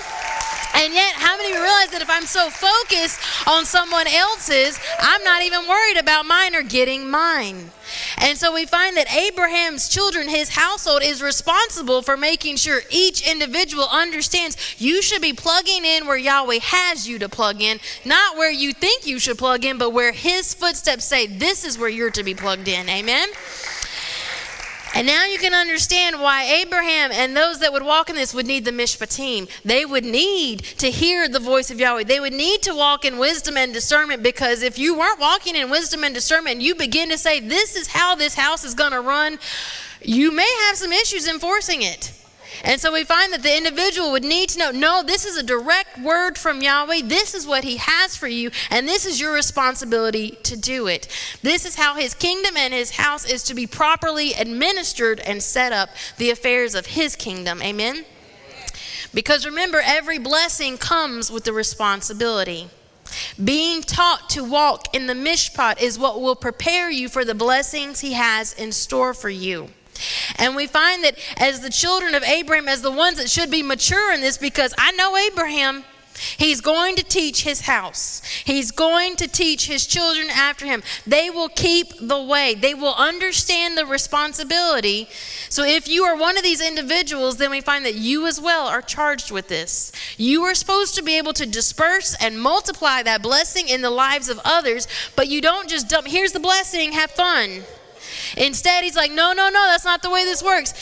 And yet, how many of you realize that if I'm so focused on someone else's, I'm not even worried about mine or getting mine? And so we find that Abraham's children, his household, is responsible for making sure each individual understands you should be plugging in where Yahweh has you to plug in, not where you think you should plug in, but where his footsteps say this is where you're to be plugged in. Amen? And now you can understand why Abraham and those that would walk in this would need the mishpatim. They would need to hear the voice of Yahweh. They would need to walk in wisdom and discernment, because if you weren't walking in wisdom and discernment and you begin to say, this is how this house is going to run, you may have some issues enforcing it. And so we find that the individual would need to know, no, this is a direct word from Yahweh. This is what he has for you, and this is your responsibility to do it. This is how his kingdom and his house is to be properly administered and set up, the affairs of his kingdom. Amen? Because remember, every blessing comes with the responsibility. Being taught to walk in the mishpat is what will prepare you for the blessings he has in store for you. And we find that as the children of Abraham, as the ones that should be mature in this, because I know Abraham, he's going to teach his house. He's going to teach his children after him. They will keep the way. They will understand the responsibility. So if you are one of these individuals, then we find that you as well are charged with this. You are supposed to be able to disperse and multiply that blessing in the lives of others, but you don't just dump, here's the blessing, have fun. Instead, he's like, no, that's not the way this works.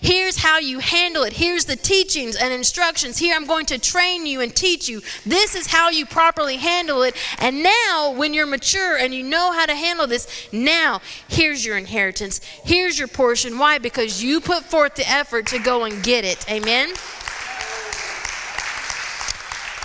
Here's how you handle it. Here's the teachings and instructions. Here, I'm going to train you and teach you. This is how you properly handle it. And now, when you're mature and you know how to handle this, now, here's your inheritance. Here's your portion. Why? Because you put forth the effort to go and get it. Amen?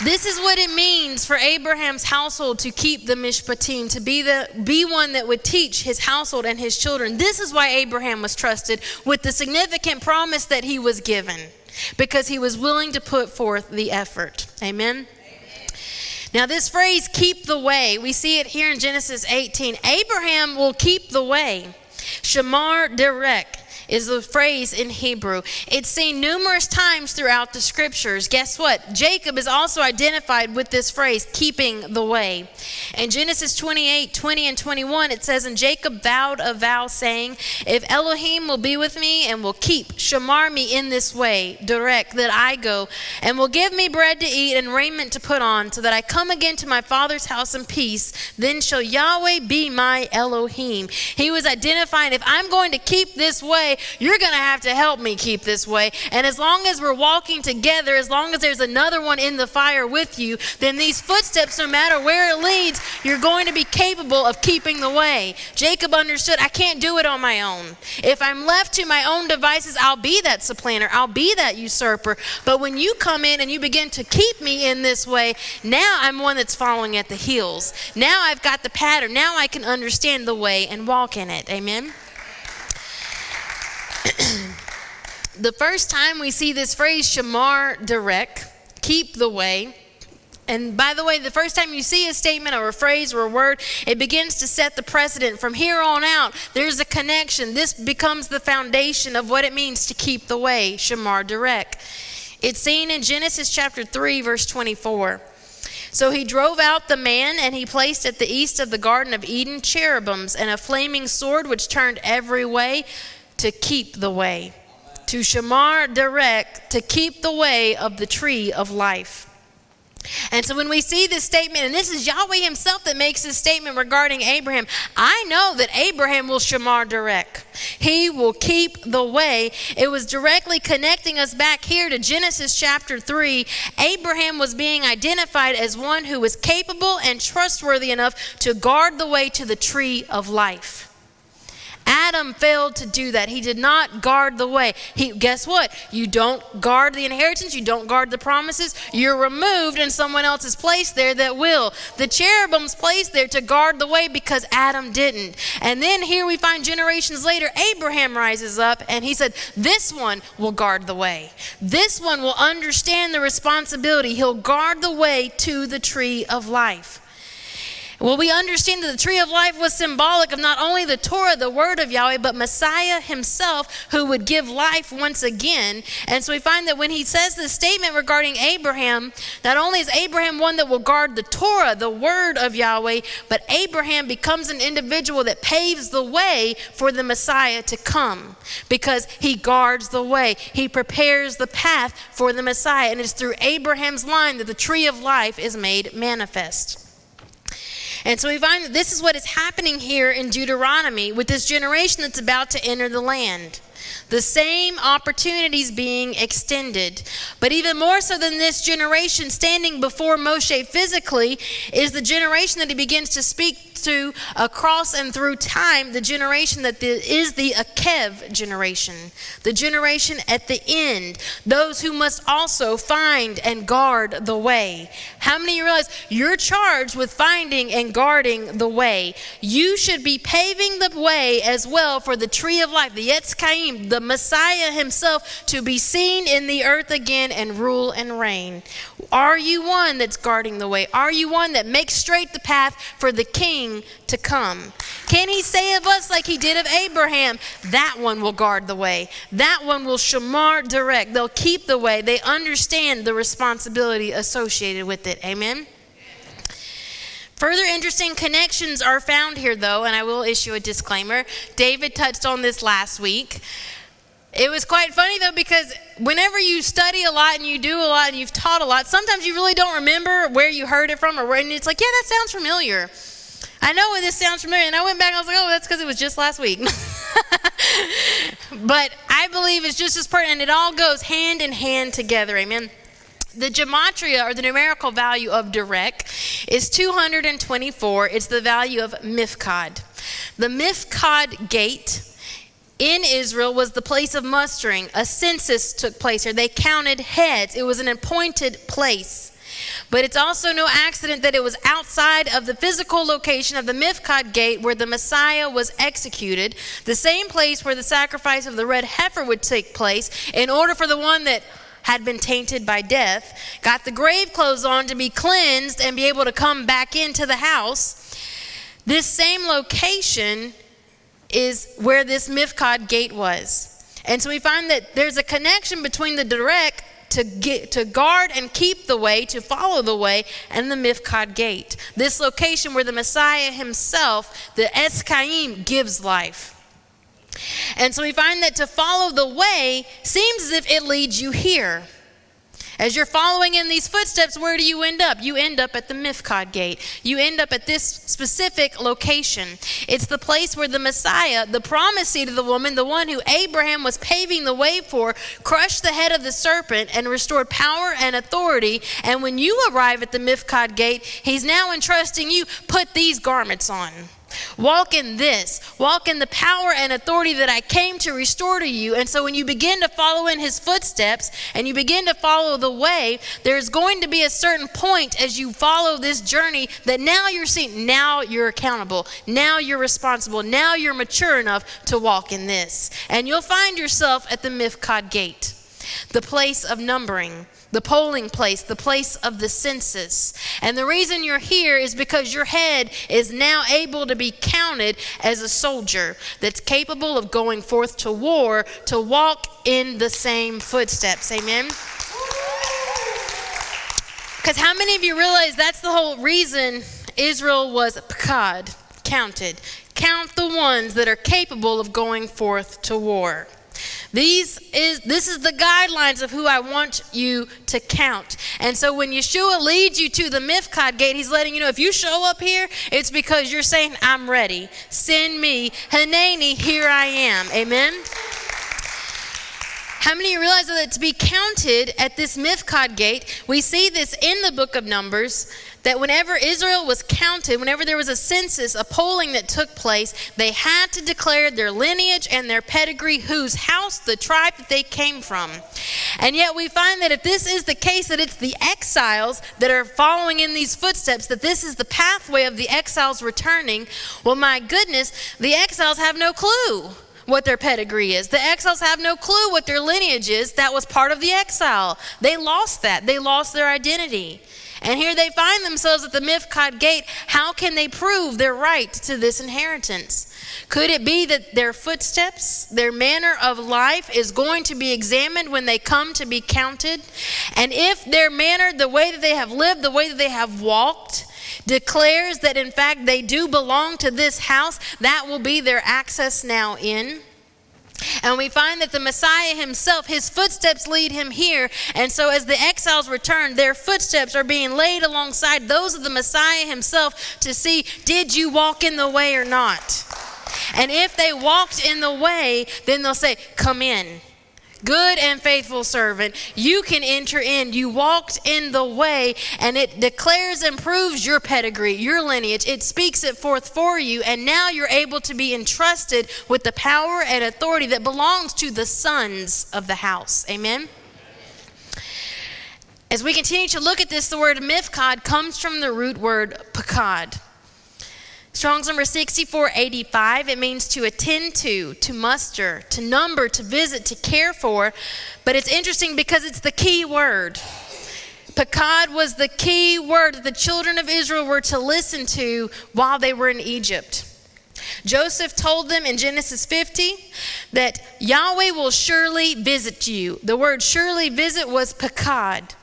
This is what it means for Abraham's household to keep the mishpatim, to be one that would teach his household and his children. This is why Abraham was trusted with the significant promise that he was given, because he was willing to put forth the effort. Amen? Now this phrase, keep the way, we see it here in Genesis 18. Abraham will keep the way. Shamar derek is the phrase in Hebrew. It's seen numerous times throughout the scriptures. Guess what? Jacob is also identified with this phrase, keeping the way. In Genesis 28, 20 and 21, it says, and Jacob vowed a vow saying, if Elohim will be with me and will keep, shamar me in this way, direct, that I go, and will give me bread to eat and raiment to put on, so that I come again to my father's house in peace, then shall Yahweh be my Elohim. He was identifying, if I'm going to keep this way, you're going to have to help me keep this way. And as long as we're walking together, as long as there's another one in the fire with you, then these footsteps, no matter where it leads, you're going to be capable of keeping the way. Jacob understood, I can't do it on my own. If I'm left to my own devices, I'll be that supplanter. I'll be that usurper. But when you come in and you begin to keep me in this way, now I'm one that's following at the heels. Now I've got the pattern. Now I can understand the way and walk in it. Amen? The first time we see this phrase, shamar derek, keep the way. And by the way, the first time you see a statement or a phrase or a word, it begins to set the precedent. From here on out, there's a connection. This becomes the foundation of what it means to keep the way, shamar derek. It's seen in Genesis chapter 3, verse 24. So he drove out the man, and he placed at the east of the Garden of Eden cherubims and a flaming sword which turned every way to keep the way. To shamar derek, to keep the way of the tree of life. And so when we see this statement, and this is Yahweh himself that makes this statement regarding Abraham, I know that Abraham will shamar derek. He will keep the way. It was directly connecting us back here to Genesis chapter 3. Abraham was being identified as one who was capable and trustworthy enough to guard the way to the tree of life. Adam failed to do that. He did not guard the way. Guess what? You don't guard the inheritance. You don't guard the promises. You're removed and someone else is placed there that will. The cherubim's placed there to guard the way because Adam didn't. And then here we find generations later, Abraham rises up and he said, this one will guard the way. This one will understand the responsibility. He'll guard the way to the tree of life. Well, we understand that the tree of life was symbolic of not only the Torah, the word of Yahweh, but Messiah himself who would give life once again. And so we find that when he says this statement regarding Abraham, not only is Abraham one that will guard the Torah, the word of Yahweh, but Abraham becomes an individual that paves the way for the Messiah to come because he guards the way. He prepares the path for the Messiah. And it's through Abraham's line that the tree of life is made manifest. And so we find that this is what is happening here in Deuteronomy with this generation that's about to enter the land. The same opportunities being extended. But even more so than this generation standing before Moshe physically is the generation that he begins to speak to across and through time, the generation that is the Eikev generation, the generation at the end, those who must also find and guard the way. How many of you realize you're charged with finding and guarding the way? You should be paving the way as well for the tree of life, the Etz Chaim, the Messiah himself, to be seen in the earth again and rule and reign. Are you one that's guarding the way? Are you one that makes straight the path for the King to come? Can he say of us like he did of Abraham, that one will guard the way, that one will shamar direct, they'll keep the way, they understand the responsibility associated with it. Amen. Further interesting connections are found here though, and I will issue a disclaimer. David touched on this last week. It was quite funny though, because whenever you study a lot and you do a lot and you've taught a lot, sometimes you really don't remember where you heard it from, or where, and it's like, yeah, that sounds familiar. I know this sounds familiar. And I went back and I was like, oh, that's because it was just last week. But I believe it's just as important, and it all goes hand in hand together. Amen. The gematria, or the numerical value of direct, is 224. It's the value of Mifkad. The Mifkad gate in Israel was the place of mustering. A census took place here. They counted heads. It was an appointed place. But it's also no accident that it was outside of the physical location of the Mifkad gate where the Messiah was executed, the same place where the sacrifice of the red heifer would take place, in order for the one that had been tainted by death, got the grave clothes on to be cleansed and be able to come back into the house. This same location is where this Mifkad gate was. And so we find that there's a connection between the direct to guard and keep the way, to follow the way, and the Mifkad gate. This location where the Messiah himself, the Etz Chaim, gives life. And so we find that to follow the way seems as if it leads you here. As you're following in these footsteps, where do you end up? You end up at the Mifkad gate. You end up at this specific location. It's the place where the Messiah, the promised seed of the woman, the one who Abraham was paving the way for, crushed the head of the serpent and restored power and authority. And when you arrive at the Mifkad gate, he's now entrusting you, put these garments on. Walk in this. Walk in the power and authority that I came to restore to you. And so when you begin to follow in his footsteps and you begin to follow the way, there's going to be a certain point as you follow this journey that now you're seeing, now you're accountable, now you're responsible, now you're mature enough to walk in this. And you'll find yourself at the Mifkad gate, the place of numbering, the polling place, the place of the census. And the reason you're here is because your head is now able to be counted as a soldier that's capable of going forth to war, to walk in the same footsteps. Amen? Because how many of you realize that's the whole reason Israel was pakad, counted? Count the ones that are capable of going forth to war. This is the guidelines of who I want you to count. And so when Yeshua leads you to the Mifkad gate, he's letting you know, if you show up here, it's because you're saying, I'm ready. Send me. Hanani, here I am. Amen? How many of you realize that to be counted at this Mifkad gate, we see this in the book of Numbers, that whenever Israel was counted, whenever there was a census, a polling that took place, they had to declare their lineage and their pedigree, whose house, the tribe that they came from. And yet we find that if this is the case, that it's the exiles that are following in these footsteps, that this is the pathway of the exiles returning, well, my goodness, the exiles have no clue what their pedigree is. The exiles have no clue what their lineage is. That was part of the exile. They lost that. They lost their identity. And here they find themselves at the Mifkad gate. How can they prove their right to this inheritance? Could it be that their footsteps, their manner of life is going to be examined when they come to be counted? And if their manner, the way that they have lived, the way that they have walked, declares that in fact they do belong to this house, that will be their access now in. And we find that the Messiah himself, his footsteps lead him here. And so as the exiles return, their footsteps are being laid alongside those of the Messiah himself to see, did you walk in the way or not? And if they walked in the way, then they'll say, come in. Good and faithful servant, you can enter in. You walked in the way, and it declares and proves your pedigree, your lineage. It speaks it forth for you, and now you're able to be entrusted with the power and authority that belongs to the sons of the house. Amen? As we continue to look at this, the word mifkad comes from the root word pakad. Strong's number 6485, it means to attend to muster, to number, to visit, to care for. But it's interesting because it's the key word. Pakad was the key word that the children of Israel were to listen to while they were in Egypt. Joseph told them in Genesis 50 that Yahweh will surely visit you. The word surely visit was pakad.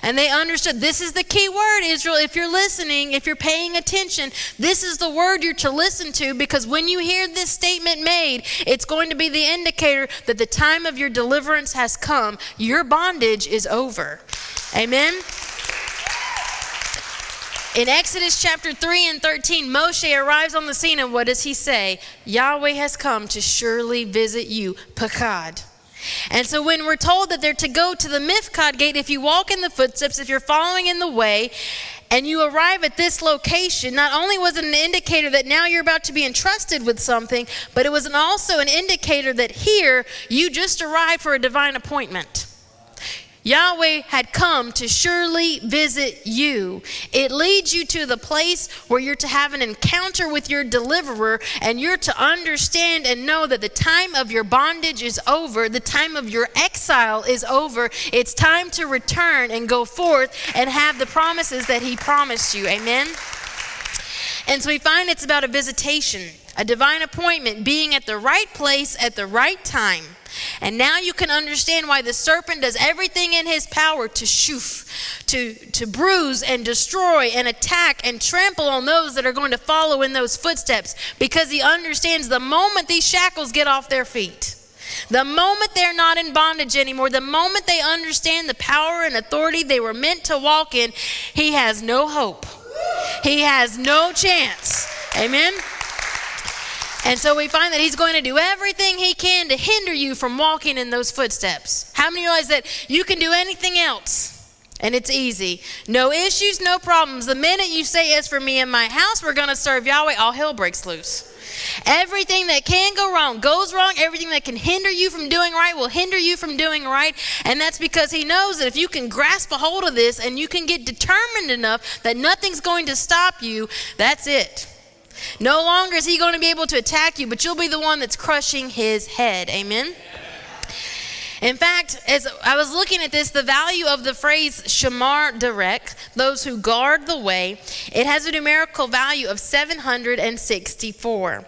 And they understood this is the key word, Israel. If you're listening, if you're paying attention, this is the word you're to listen to, because when you hear this statement made, it's going to be the indicator that the time of your deliverance has come. Your bondage is over. Amen. In Exodus chapter 3 and 13, Moshe arrives on the scene, and what does he say? Yahweh has come to surely visit you, pakad. And so when we're told that they're to go to the Mifkad gate, if you walk in the footsteps, if you're following in the way, and you arrive at this location, not only was it an indicator that now you're about to be entrusted with something, but it was also an indicator that here you just arrived for a divine appointment. Yahweh had come to surely visit you. It leads you to the place where you're to have an encounter with your deliverer, and you're to understand and know that the time of your bondage is over. The time of your exile is over. It's time to return and go forth and have the promises that he promised you. Amen? And so we find it's about a visitation, a divine appointment, being at the right place at the right time. And now you can understand why the serpent does everything in his power to to bruise and destroy and attack and trample on those that are going to follow in those footsteps, because he understands the moment these shackles get off their feet, the moment they're not in bondage anymore, the moment they understand the power and authority they were meant to walk in, he has no hope. He has no chance. Amen? And so we find that he's going to do everything he can to hinder you from walking in those footsteps. How many realize that you can do anything else and it's easy? No issues, no problems. The minute you say, as for me and my house, we're going to serve Yahweh, all hell breaks loose. Everything that can go wrong goes wrong. Everything that can hinder you from doing right will hinder you from doing right. And that's because he knows that if you can grasp a hold of this and you can get determined enough that nothing's going to stop you, that's it. No longer is he going to be able to attack you, but you'll be the one that's crushing his head. Amen? In fact, as I was looking at this, the value of the phrase shamar direct, those who guard the way, it has a numerical value of 764.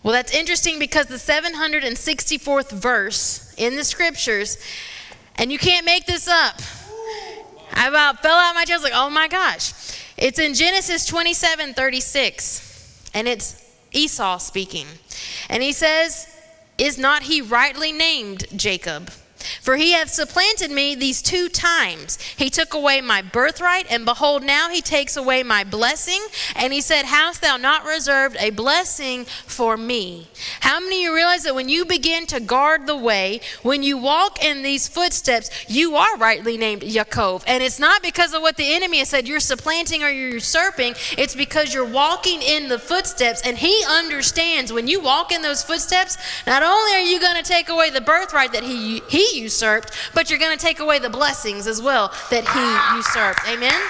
Well, that's interesting because the 764th verse in the scriptures, and you can't make this up. I about fell out of my chair. I was like, oh my gosh. It's in Genesis 27:36, and it's Esau speaking. And he says, is not he rightly named Jacob? For he hath supplanted me these 2 times. He took away my birthright, and behold, now he takes away my blessing. And he said, hast thou not reserved a blessing for me? How many of you realize that when you begin to guard the way, when you walk in these footsteps, you are rightly named Yaakov? And it's not because of what the enemy has said, you're supplanting or you're usurping. It's because you're walking in the footsteps, and he understands when you walk in those footsteps, not only are you going to take away the birthright that he usurped, but you're going to take away the blessings as well that he usurped. Amen?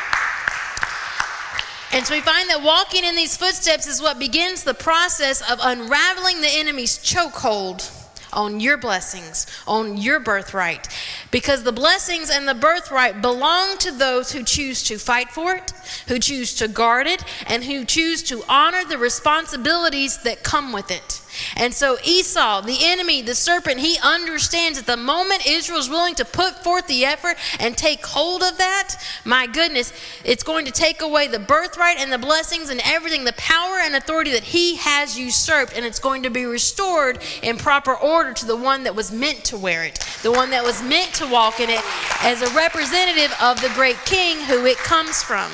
And so we find that walking in these footsteps is what begins the process of unraveling the enemy's chokehold on your blessings, on your birthright. Because the blessings and the birthright belong to those who choose to fight for it, who choose to guard it, and who choose to honor the responsibilities that come with it. And so Esau, the enemy, the serpent, he understands that the moment Israel's willing to put forth the effort and take hold of that, my goodness, it's going to take away the birthright and the blessings and everything, the power and authority that he has usurped, and it's going to be restored in proper order to the one that was meant to wear it, the one that was meant to walk in it as a representative of the great king who it comes from.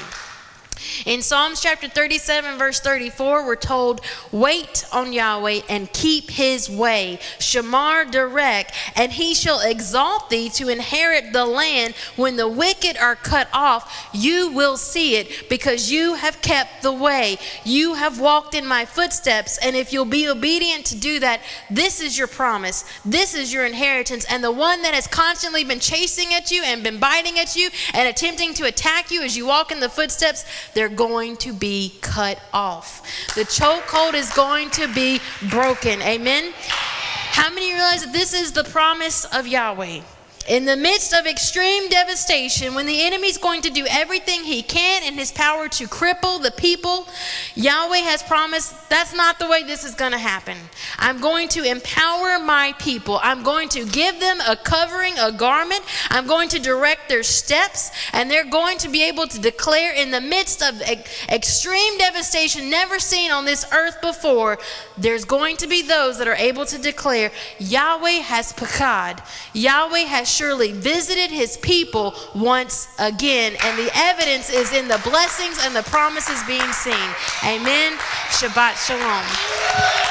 In Psalms chapter 37, verse 34, we're told, wait on Yahweh and keep his way. Shamar direct, and he shall exalt thee to inherit the land. When the wicked are cut off, you will see it, because you have kept the way. You have walked in my footsteps, and if you'll be obedient to do that, this is your promise. This is your inheritance. And the one that has constantly been chasing at you and been biting at you and attempting to attack you as you walk in the footsteps, they're going to be cut off. The chokehold is going to be broken. Amen. How many realize that this is the promise of Yahweh? In the midst of extreme devastation, when the enemy's going to do everything he can in his power to cripple the people, Yahweh has promised that's not the way this is going to happen. I'm going to empower my people. I'm going to give them a covering, a garment. I'm going to direct their steps, and they're going to be able to declare in the midst of extreme devastation never seen on this earth before. There's going to be those that are able to declare, Yahweh has pakad. Yahweh has surely visited his people once again. And the evidence is in the blessings and the promises being seen. Amen. Shabbat shalom.